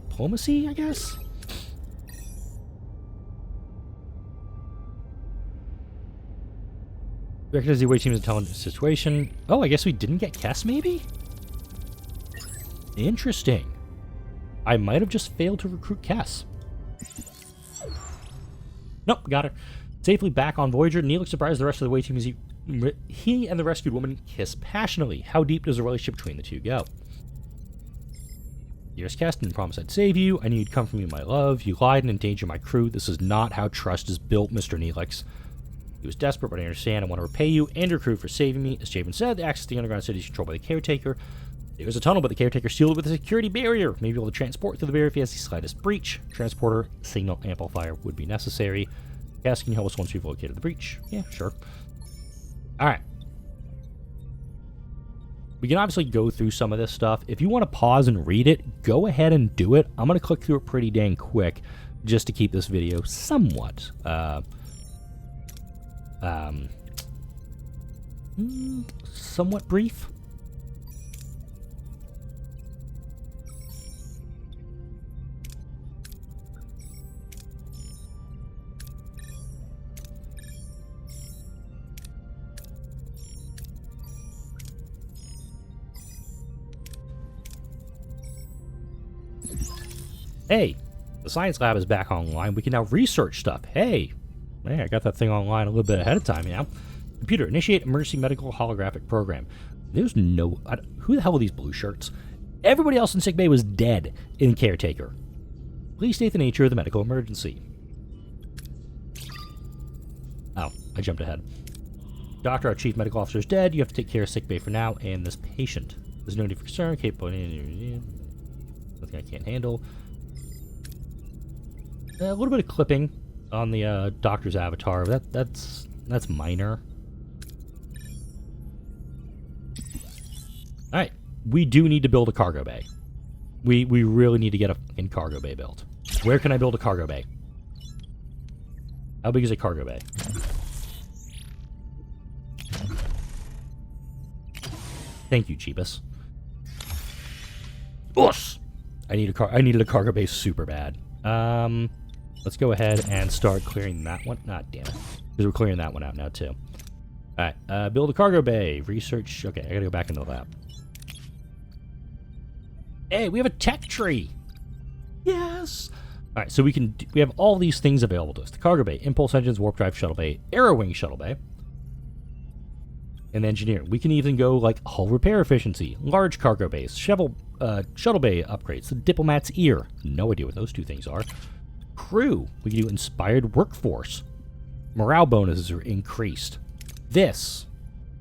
diplomacy, I guess? Recognize the away team's intelligence situation. Oh, I guess we didn't get Kess, maybe? Interesting. I might have just failed to recruit Kess. Nope, got her. Safely back on Voyager, Neelix surprised the rest of the away team as he and the rescued woman kiss passionately. How deep does the relationship between the two go? Dearest Kess, didn't promise I'd save you. I knew you'd come for me, my love. You lied and endangered my crew. This is not how trust is built, Mr. Neelix. He was desperate, but I understand. I want to repay you and your crew for saving me. As Jabin said, the access to the underground city is controlled by the caretaker. There's a tunnel, but the caretaker sealed it with a security barrier. Maybe able to transport through the barrier if he has the slightest breach. Transporter, signal amplifier would be necessary. Cass, can you help us once we've located the breach? Yeah, sure. Alright. We can obviously go through some of this stuff. If you want to pause and read it, go ahead and do it. I'm going to click through it pretty dang quick just to keep this video somewhat somewhat brief. Hey, the science lab is back online. We can now research stuff. Hey, I got that thing online a little bit ahead of time, yeah. Computer, initiate emergency medical holographic program. There's no... who the hell are these blue shirts? Everybody else in sickbay was dead in caretaker. Please state the nature of the medical emergency. Oh, I jumped ahead. Doctor, our chief medical officer is dead. You have to take care of sickbay for now and this patient. There's no need for concern. Capable... Nothing I can't handle. A little bit of clipping on the doctor's avatar. That's minor. Alright. We do need to build a cargo bay. We really need to get a fucking cargo bay built. Where can I build a cargo bay? How big is a cargo bay? Thank you, Cheapus. Us! I needed a cargo bay super bad. Let's go ahead and start clearing that one. Ah, damn it. Because we're clearing that one out now, too. Alright, build a cargo bay. Research. Okay, I gotta go back into the lab. Hey, we have a tech tree! Yes! Alright, so we have all these things available to us. The cargo bay, impulse engines, warp drive shuttle bay, arrow wing shuttle bay, and engineering. We can even go, like, hull repair efficiency, large cargo bays, shuttle bay upgrades, the diplomat's ear. No idea what those two things are. Crew. We can do inspired workforce. Morale bonuses are increased. This,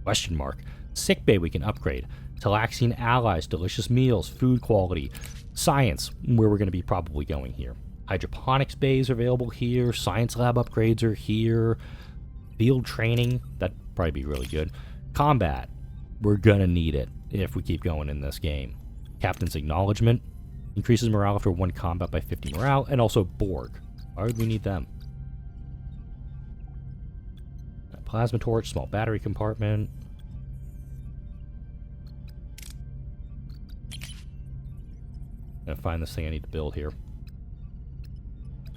question mark, sick bay we can upgrade. Talaxian allies, delicious meals, food quality, science, where we're going to be probably going here. Hydroponics bays are available here. Science lab upgrades are here. Field training, that'd probably be really good. Combat, we're going to need it if we keep going in this game. Captain's acknowledgement, increases morale after one combat by 50 morale, and also Borg. Why would we need them? Plasma torch, small battery compartment. Gotta find this thing I need to build here.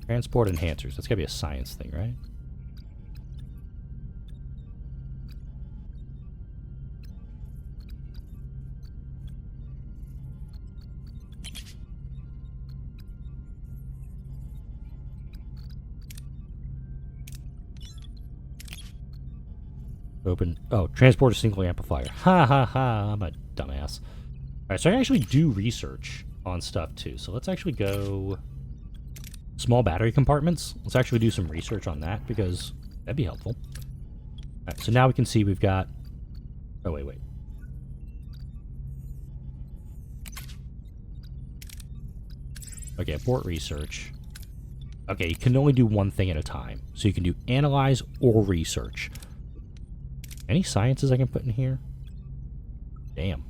Transport enhancers. That's gotta be a science thing, right? Open. Oh, transport a single amplifier. Ha ha ha, I'm a dumbass. Alright, so I can actually do research on stuff too. So let's actually go small battery compartments. Let's actually do some research on that because that'd be helpful. Alright, so now we can see we've got... Oh, wait. Okay, abort research. Okay, you can only do one thing at a time. So you can do analyze or research. Any sciences I can put in here? Damn.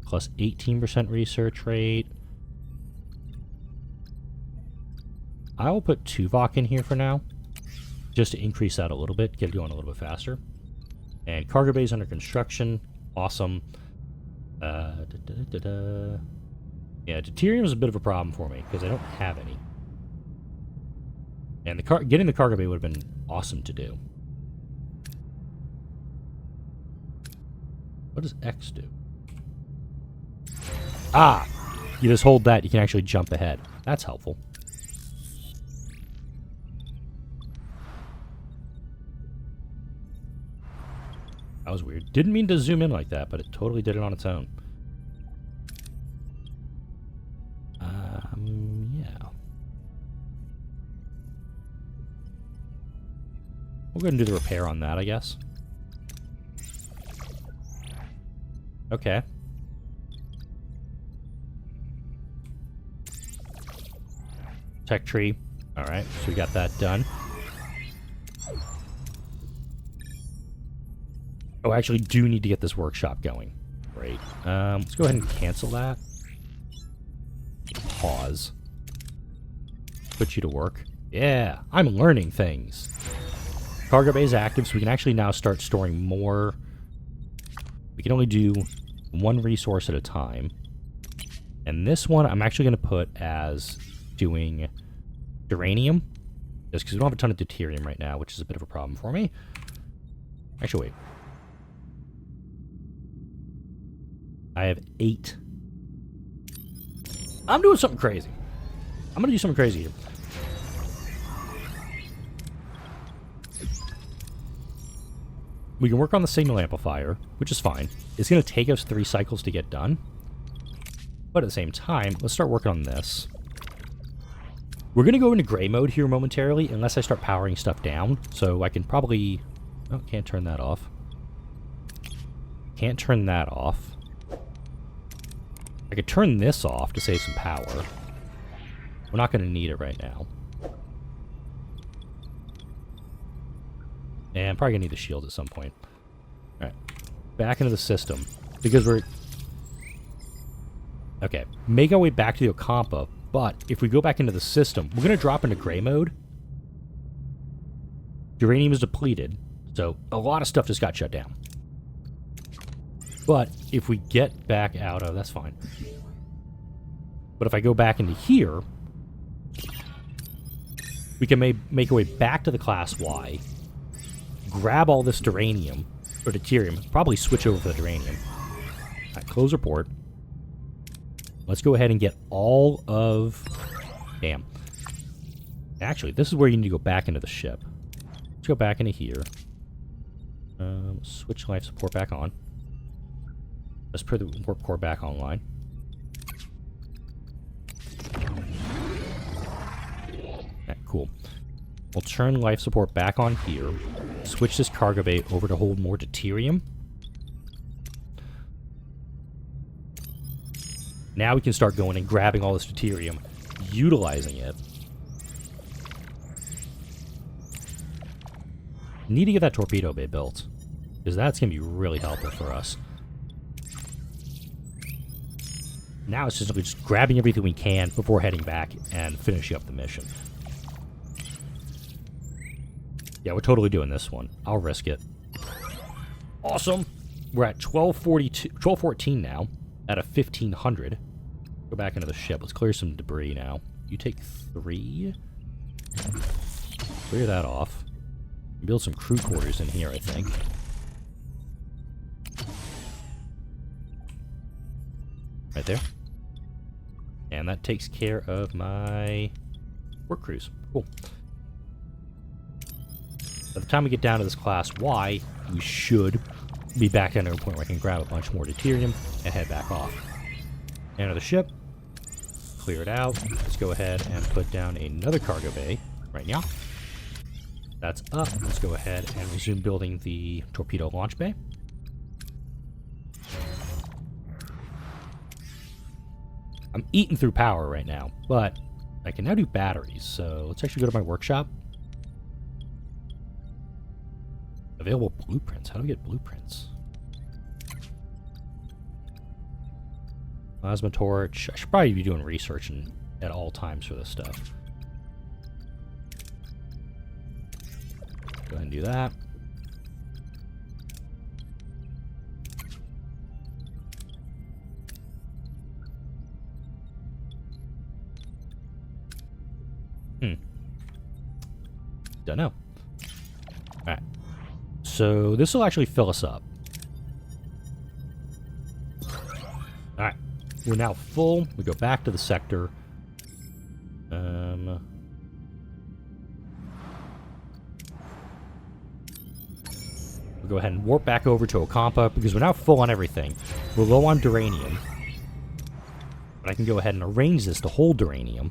Plus 18% research rate. I will put Tuvok in here for now. Just to increase that a little bit. Get it going a little bit faster. And cargo bays under construction. Awesome. Yeah, deuterium is a bit of a problem for me because I don't have any. And getting the cargo bay would have been awesome to do. What does X do? Ah! You just hold that, you can actually jump ahead. That's helpful. That was weird. Didn't mean to zoom in like that, but it totally did it on its own. Yeah. We'll go ahead and do the repair on that, I guess. Okay. Tech tree. Alright, so we got that done. Oh, I actually do need to get this workshop going. Great. Let's go ahead and cancel that. Pause. Put you to work. Yeah, I'm learning things. Cargo bay is active, so we can actually now start storing more. We can only do one resource at a time. And this one I'm actually going to put as doing uranium. Just because we don't have a ton of deuterium right now, which is a bit of a problem for me. Actually, wait. I have 8. I'm doing something crazy. I'm going to do something crazy here. We can work on the signal amplifier, which is fine. It's going to take us 3 cycles to get done. But at the same time, let's start working on this. We're going to go into gray mode here momentarily, unless I start powering stuff down. So I can probably... Oh, can't turn that off. Can't turn that off. I could turn this off to save some power. We're not going to need it right now. And I'm probably going to need the shield at some point. Alright. Back into the system. Because we're... Okay. Make our way back to the Ocampa. But if we go back into the system, we're going to drop into gray mode. Uranium is depleted. So a lot of stuff just got shut down. But if we get back out of... That's fine. But if I go back into here... We can make our way back to the Class Y. Grab all this duranium, or deuterium, probably switch over to the duranium. Alright, close report. Let's go ahead and get all of... Damn. Actually, this is where you need to go back into the ship. Let's go back into here. Switch life support back on. Let's put the warp core back online. Alright, cool. We'll turn life support back on here. Switch this cargo bay over to hold more deuterium. Now we can start going and grabbing all this deuterium, utilizing it. Need to get that torpedo bay built, because that's going to be really helpful for us. Now it's just grabbing everything we can before heading back and finishing up the mission. Yeah, we're totally doing this one. I'll risk it. Awesome. We're at 1214 now, out of 1500. Go back into the ship. Let's clear some debris now. You take 3. Clear that off. Build some crew quarters in here, I think. Right there. And that takes care of my work crews. Cool. By the time we get down to this Class Y, we should be back down to a point where I can grab a bunch more deuterium and head back off. Enter the ship. Clear it out. Let's go ahead and put down another cargo bay right now. That's up. Let's go ahead and resume building the torpedo launch bay. I'm eating through power right now, but I can now do batteries, so let's actually go to my workshop. Available blueprints. How do we get blueprints? Plasma torch. I should probably be doing research at all times for this stuff. Go ahead and do that. Don't know. Alright. So this will actually fill us up. Alright. We're now full. We go back to the sector. We'll go ahead and warp back over to Ocampa because we're now full on everything. We're low on duranium. But I can go ahead and arrange this to hold duranium.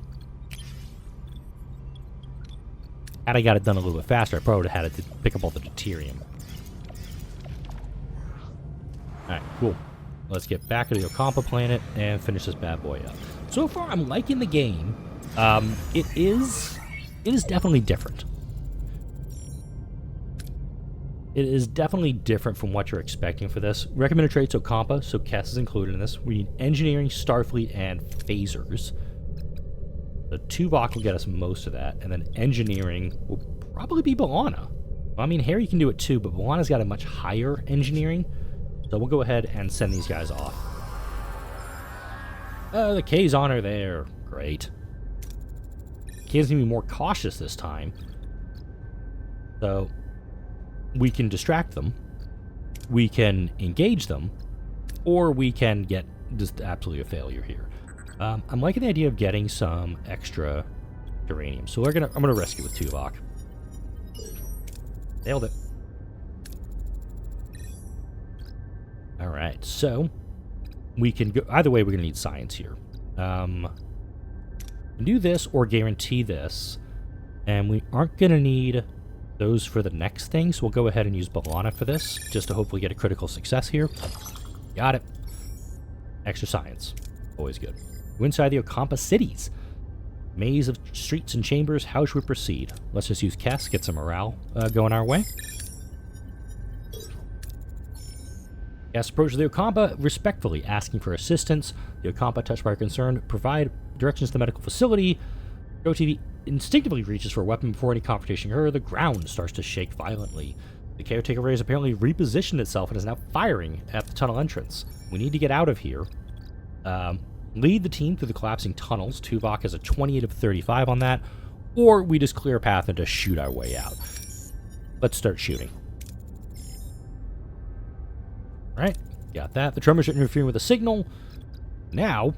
Had I got it done a little bit faster, I probably would have had it to pick up all the deuterium. Alright, cool. Let's get back to the Ocampa planet and finish this bad boy up. So far, I'm liking the game. It is definitely different. It is definitely different from what you're expecting for this. Recommended traits, Ocampa, so Kess is included in this. We need engineering, Starfleet, and phasers. The Tuvok will get us most of that, and then engineering will probably be B'Elanna. I mean, Harry can do it too, but B'Elanna's got a much higher engineering, so we'll go ahead and send these guys off. The Kazon are there. Great. Kazon's gonna be more cautious this time, so we can distract them, we can engage them, or we can get just absolutely a failure here. I'm liking the idea of getting some extra uranium, so I'm gonna risk it with Tuvok. Nailed it. All right, so we can go either way. We're gonna need science here. Do this or guarantee this, and we aren't gonna need those for the next thing, so we'll go ahead and use Balana for this, just to hopefully get a critical success here. Got it. Extra science. Always good. We're inside the Ocampa cities. Maze of streets and chambers. How should we proceed? Let's just use Kess, get some morale going our way. Kess approaches the Ocampa respectfully, asking for assistance. The Ocampa, touched by concern, provide directions to the medical facility. GoTV instinctively reaches for a weapon before any confrontation occurs. The ground starts to shake violently. The caretaker ray has apparently repositioned itself and is now firing at the tunnel entrance. We need to get out of here. Lead the team through the collapsing tunnels. Tuvok has a 28 of 35 on that. Or we just clear a path and just shoot our way out. Let's start shooting. Alright, got that. The tremors are interfering with the signal. Now,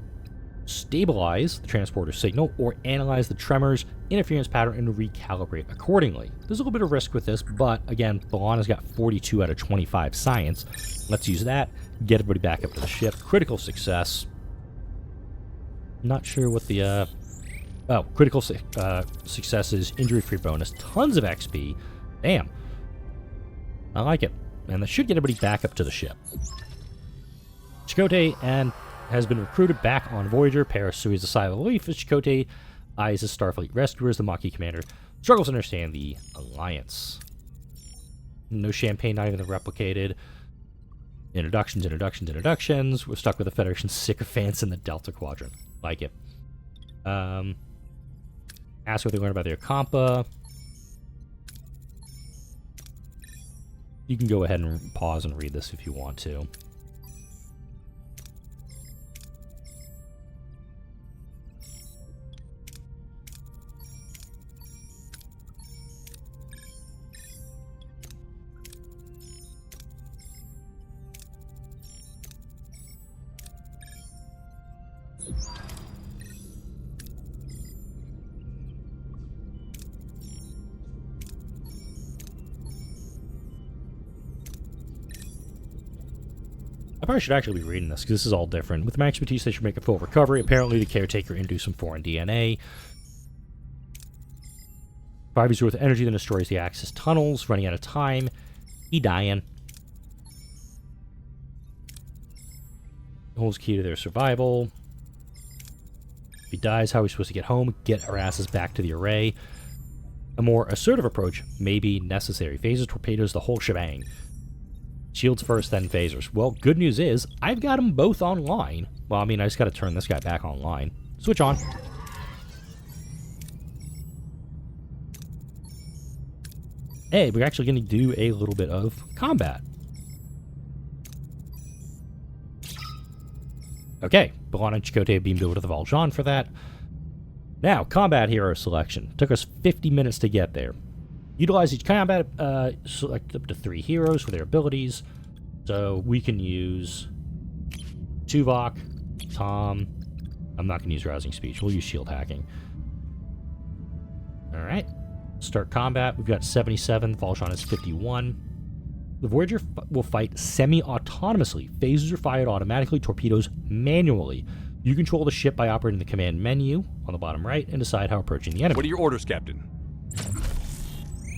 stabilize the transporter signal or analyze the tremors interference pattern and recalibrate accordingly. There's a little bit of risk with this, but again, Balana's got 42 out of 25 science. Let's use that, get everybody back up to the ship. Critical success. Not sure what the critical success is. Injury-free bonus, tons of XP. Damn, I like it, and that should get everybody back up to the ship. Chakotay and has been recruited back on Voyager. Paris sues a sigh of relief as Chakotay eyes his Starfleet rescuers. The Maquis commander struggles to understand the alliance. No champagne, not even replicated. Introductions. We're stuck with the Federation sycophants in the Delta Quadrant. Like it. Ask what they learned about the Ocampa. You can go ahead and pause and read this if you want to. I probably should actually be reading this, because this is all different. With my expertise, they should make a full recovery. Apparently, the caretaker induced some foreign DNA. 5 years worth of energy, then destroys the access tunnels. Running out of time. He dying. Holds key to their survival. If he dies, how are we supposed to get home? Get our asses back to the array. A more assertive approach may be necessary. Phasers, torpedoes, the whole shebang. Shields first, then phasers. Well, good news is, I've got them both online. Well, I mean, I just got to turn this guy back online. Switch on. Hey, we're actually going to do a little bit of combat. Okay, Balana and Chakotay beamed over to the Valjean for that. Now, combat hero selection. Took us 50 minutes to get there. Utilize each combat, select up to 3 heroes for their abilities. So we can use Tuvok, Tom. I'm not going to use Rousing Speech. We'll use Shield Hacking. Alright. Start combat. We've got 77. Valjean is 51. The Voyager will fight semi-autonomously. Phasers are fired automatically. Torpedoes manually. You control the ship by operating the command menu on the bottom right and decide how approaching the enemy. What are your orders, Captain?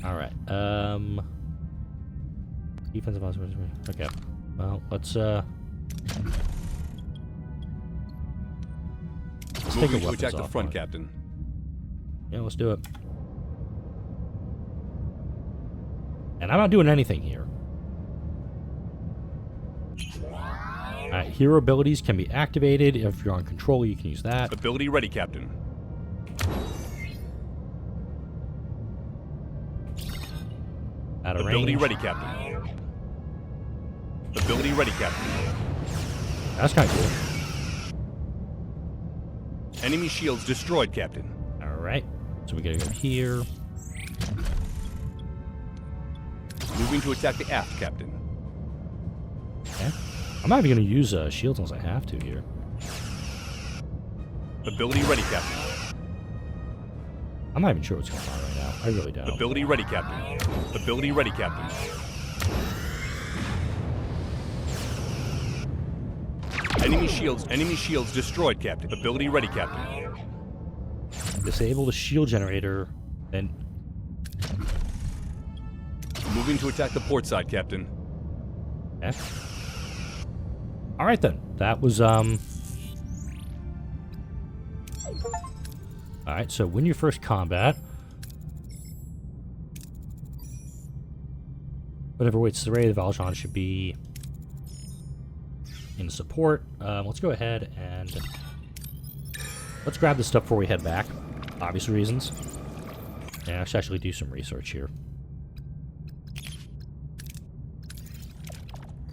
Alright, defensive offensive. Okay. Well, let's take a Moving to weapons attack the off front, on it. Captain. Yeah, let's do it. And I'm not doing anything here. Alright, hero abilities can be activated. If you're on control, you can use that. Ability ready, Captain. Out of Ability range. ready, Captain. Ability ready, Captain. That's kind of cool. Enemy shields destroyed, Captain. Alright, so we gotta go here. Moving to attack the aft, Captain. Okay. I'm not even gonna use shields unless I have to here. Ability ready, Captain. I'm not even sure what's going on right now. I really don't. Ability ready, Captain. Ability ready, Captain. Enemy shields destroyed, Captain. Ability ready, Captain. Disable the shield generator, then... Moving to attack the port side, Captain. Okay. Alright then. That was, Alright, so win your first combat. Whatever waits the raid, the Valjean should be in support. Let's go ahead and let's grab this stuff before we head back. Obvious reasons. Yeah, I should actually do some research here.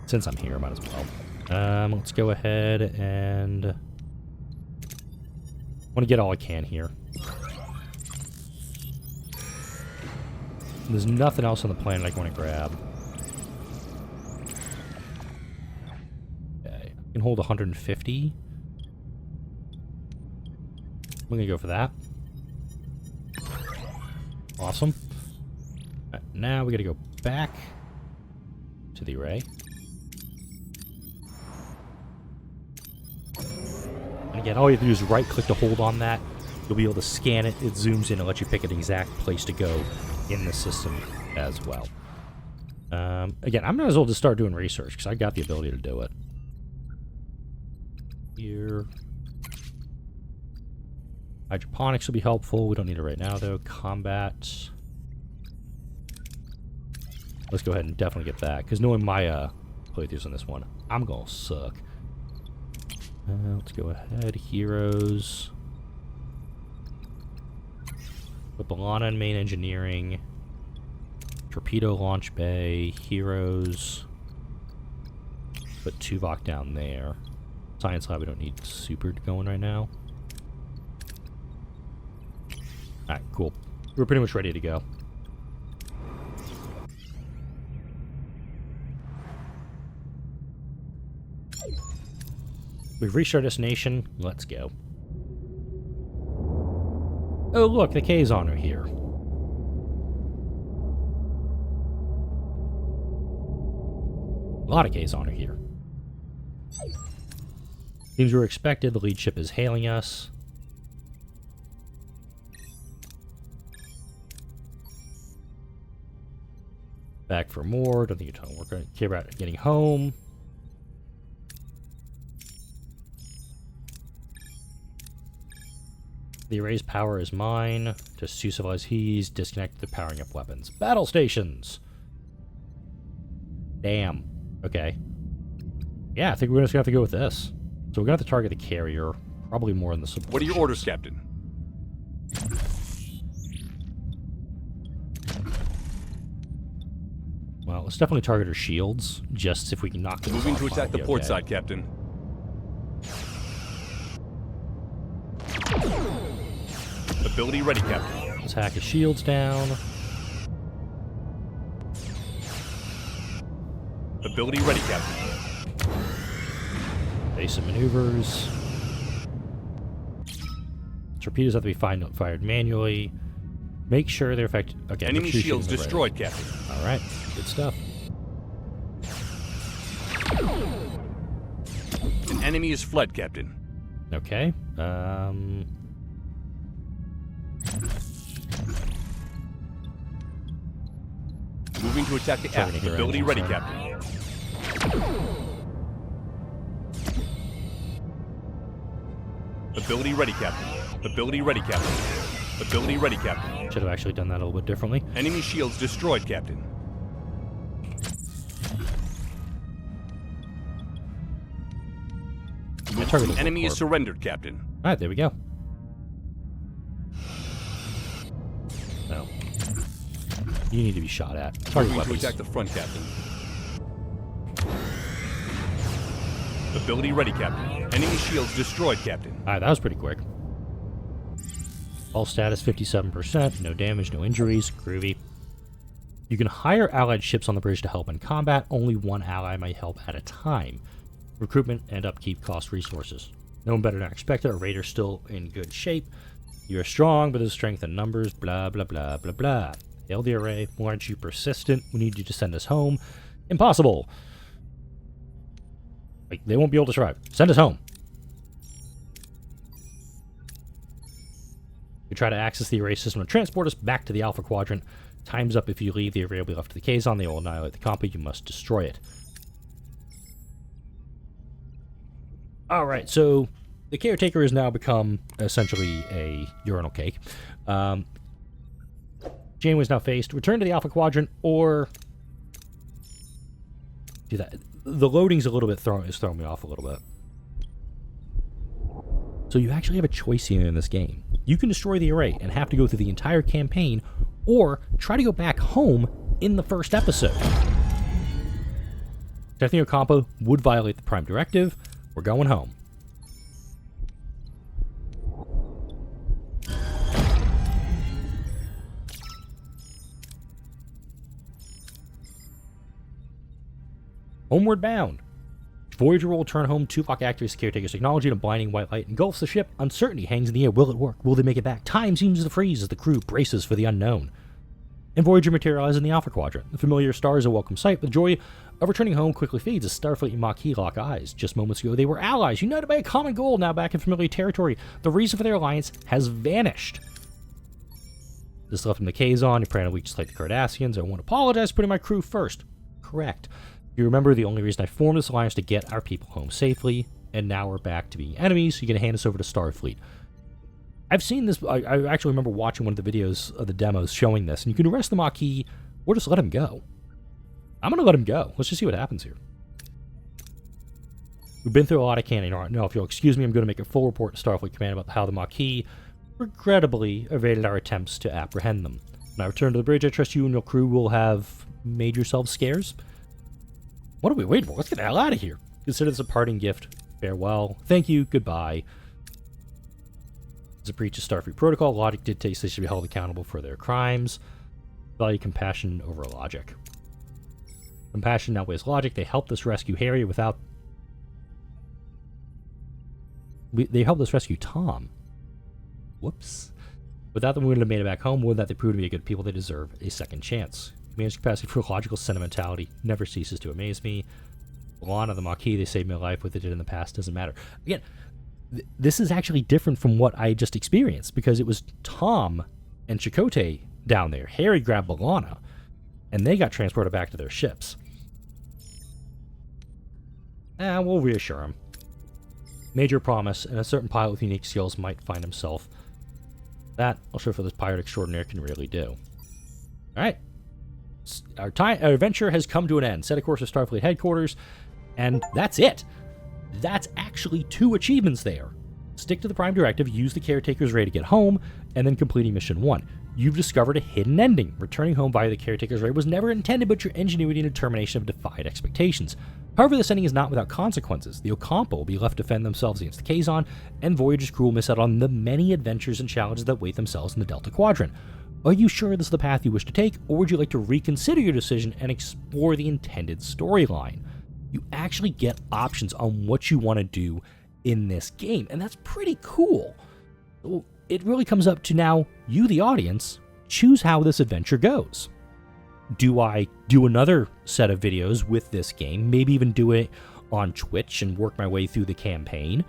Since I'm here, might as well. Let's go ahead and... want to get all I can here. There's nothing else on the planet I want to grab. Okay, I can hold 150. I'm going to go for that. Awesome. Right, now we got to go back to the array. And again, all you have to do is right-click to hold on that. You'll be able to scan it. It zooms in and lets you pick an exact place to go in the system as well. Again, I might as well just start doing research because I got the ability to do it. Here. Hydroponics will be helpful. We don't need it right now, though. Combat. Let's go ahead and definitely get that, because knowing my playthroughs on this one, I'm going to suck. Let's go ahead. Heroes. Put Balana in main engineering. Torpedo launch bay. Heroes. Put Tuvok down there. Science lab, we don't need super going right now. Alright, cool. We're pretty much ready to go. We've reached our destination. Let's go. Oh, look, the Kazon are here. A lot of Kazon are here. Seems we were expected. The lead ship is hailing us. Back for more. Don't think you're talking. We're going to care about getting home. The array's power is mine. Just to civilize he's disconnect the powering up weapons. Battle stations! Damn. Okay. Yeah, I think we're just going to have to go with this. So we're going to have to target the carrier. Probably more in the support. What are your orders, Captain? Well, let's definitely target her shields, just if we can knock them off. Moving to attack the port side, Captain. Ability ready, Captain. Let's hack his shields down. Ability ready, Captain. Basic maneuvers. Torpedoes have to be fired manually. Make sure they're effective. Okay, enemy shields destroyed, Captain. All right, good stuff. An enemy is fled, Captain. Okay. Moving to attack the aft. Ability ready, Captain. Ability ready, Captain. Ability ready, Captain. Ability ready, Captain. Should have actually done that a little bit differently. Enemy shields destroyed, Captain. The enemy is surrendered, Captain. Alright, there we go. No. You need to be shot at. Target Moving weapons. to attack the front, Captain. Ability ready, Captain. Enemy shields destroyed, Captain. Alright, that was pretty quick. All status 57%, no damage, no injuries, groovy. You can hire allied ships on the bridge to help in combat. Only one ally may help at a time. Recruitment and upkeep cost resources. No one better than expected. Our raider's still in good shape. You are strong, but there's strength in numbers, blah, blah, blah, blah, blah. Hail the array. Why aren't you persistent? We need you to send us home. Impossible. Like, they won't be able to survive. Send us home. You try to access the array system to transport us back to the Alpha Quadrant. Time's up if you leave. The array will be left to the Kazon. They will annihilate the compa. You must destroy it. Alright, so the caretaker has now become essentially a urinal cake. Janeway's now faced. Return to the Alpha Quadrant or do that. The loading's a little bit throwing me off a little bit. So you actually have a choice here in this game. You can destroy the array and have to go through the entire campaign, or try to go back home in the first episode. Technical compo would violate the Prime Directive. We're going home. Homeward bound. Voyager will return home. Tuvok activates the caretaker's technology, and a blinding white light engulfs the ship. Uncertainty hangs in the air. Will it work? Will they make it back? Time seems to freeze as the crew braces for the unknown. And Voyager materializes in the Alpha Quadrant. The familiar star is a welcome sight. The joy of returning home quickly fades as Starfleet and Maquis lock eyes. Just moments ago, they were allies, united by a common goal, now back in familiar territory. The reason for their alliance has vanished. This left them the Kazon. You plan to weak just like the Cardassians. I won't apologize for putting my crew first. Correct. You remember the only reason I formed this alliance to get our people home safely, and now we're back to being enemies, so you're going to hand us over to Starfleet. I've seen this, I actually remember watching one of the videos of the demos showing this, and you can arrest the Maquis, or just let him go. I'm going to let him go. Let's just see what happens here. We've been through a lot of canon. Now, if you'll excuse me, I'm going to make a full report to Starfleet Command about how the Maquis regrettably evaded our attempts to apprehend them. When I return to the bridge, I trust you and your crew will have made yourselves scarce. What are we waiting for? Let's get the hell out of here. Consider this a parting gift. Farewell. Thank you. Goodbye. It's a breach of Starfleet protocol. Logic dictates they should be held accountable for their crimes. Value compassion over logic. Compassion outweighs logic. They helped us rescue Harry without... They helped us rescue Tom. Whoops. Without them, we would have made it back home. More than that, they proved to be a good people. They deserve a second chance. Man's capacity for logical sentimentality never ceases to amaze me. Lana, the Maquis, they saved my life. What they did in the past doesn't matter. Again, this is actually different from what I just experienced, because it was Tom and Chakotay down there. Harry grabbed B'Elanna, and they got transported back to their ships. We'll reassure him. Major promise, and a certain pilot with unique skills might find himself. That, I'll show for this pirate extraordinaire can really do. Alright. Our adventure has come to an end. Set a course to Starfleet headquarters, and that's it. That's actually 2 achievements there. Stick to the Prime Directive, use the Caretaker's Ray to get home, and then completing Mission 1. You've discovered a hidden ending. Returning home via the Caretaker's Ray was never intended, but your ingenuity and determination have defied expectations. However, this ending is not without consequences. The Ocampo will be left to defend themselves against the Kazon, and Voyager's crew will miss out on the many adventures and challenges that wait themselves in the Delta Quadrant. Are you sure this is the path you wish to take, or would you like to reconsider your decision and explore the intended storyline? You actually get options on what you want to do in this game, and that's pretty cool. It really comes up to now, you the audience, choose how this adventure goes. Do I do another set of videos with this game, maybe even do it on Twitch and work my way through the campaign?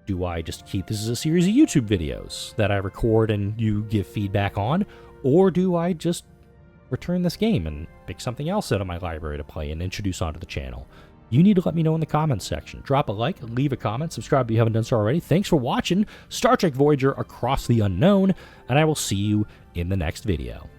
Do I just keep this as a series of YouTube videos that I record and you give feedback on? Or do I just return this game and pick something else out of my library to play and introduce onto the channel? You need to let me know in the comments section. Drop a like, leave a comment, subscribe if you haven't done so already. Thanks for watching Star Trek Voyager Across the Unknown, and I will see you in the next video.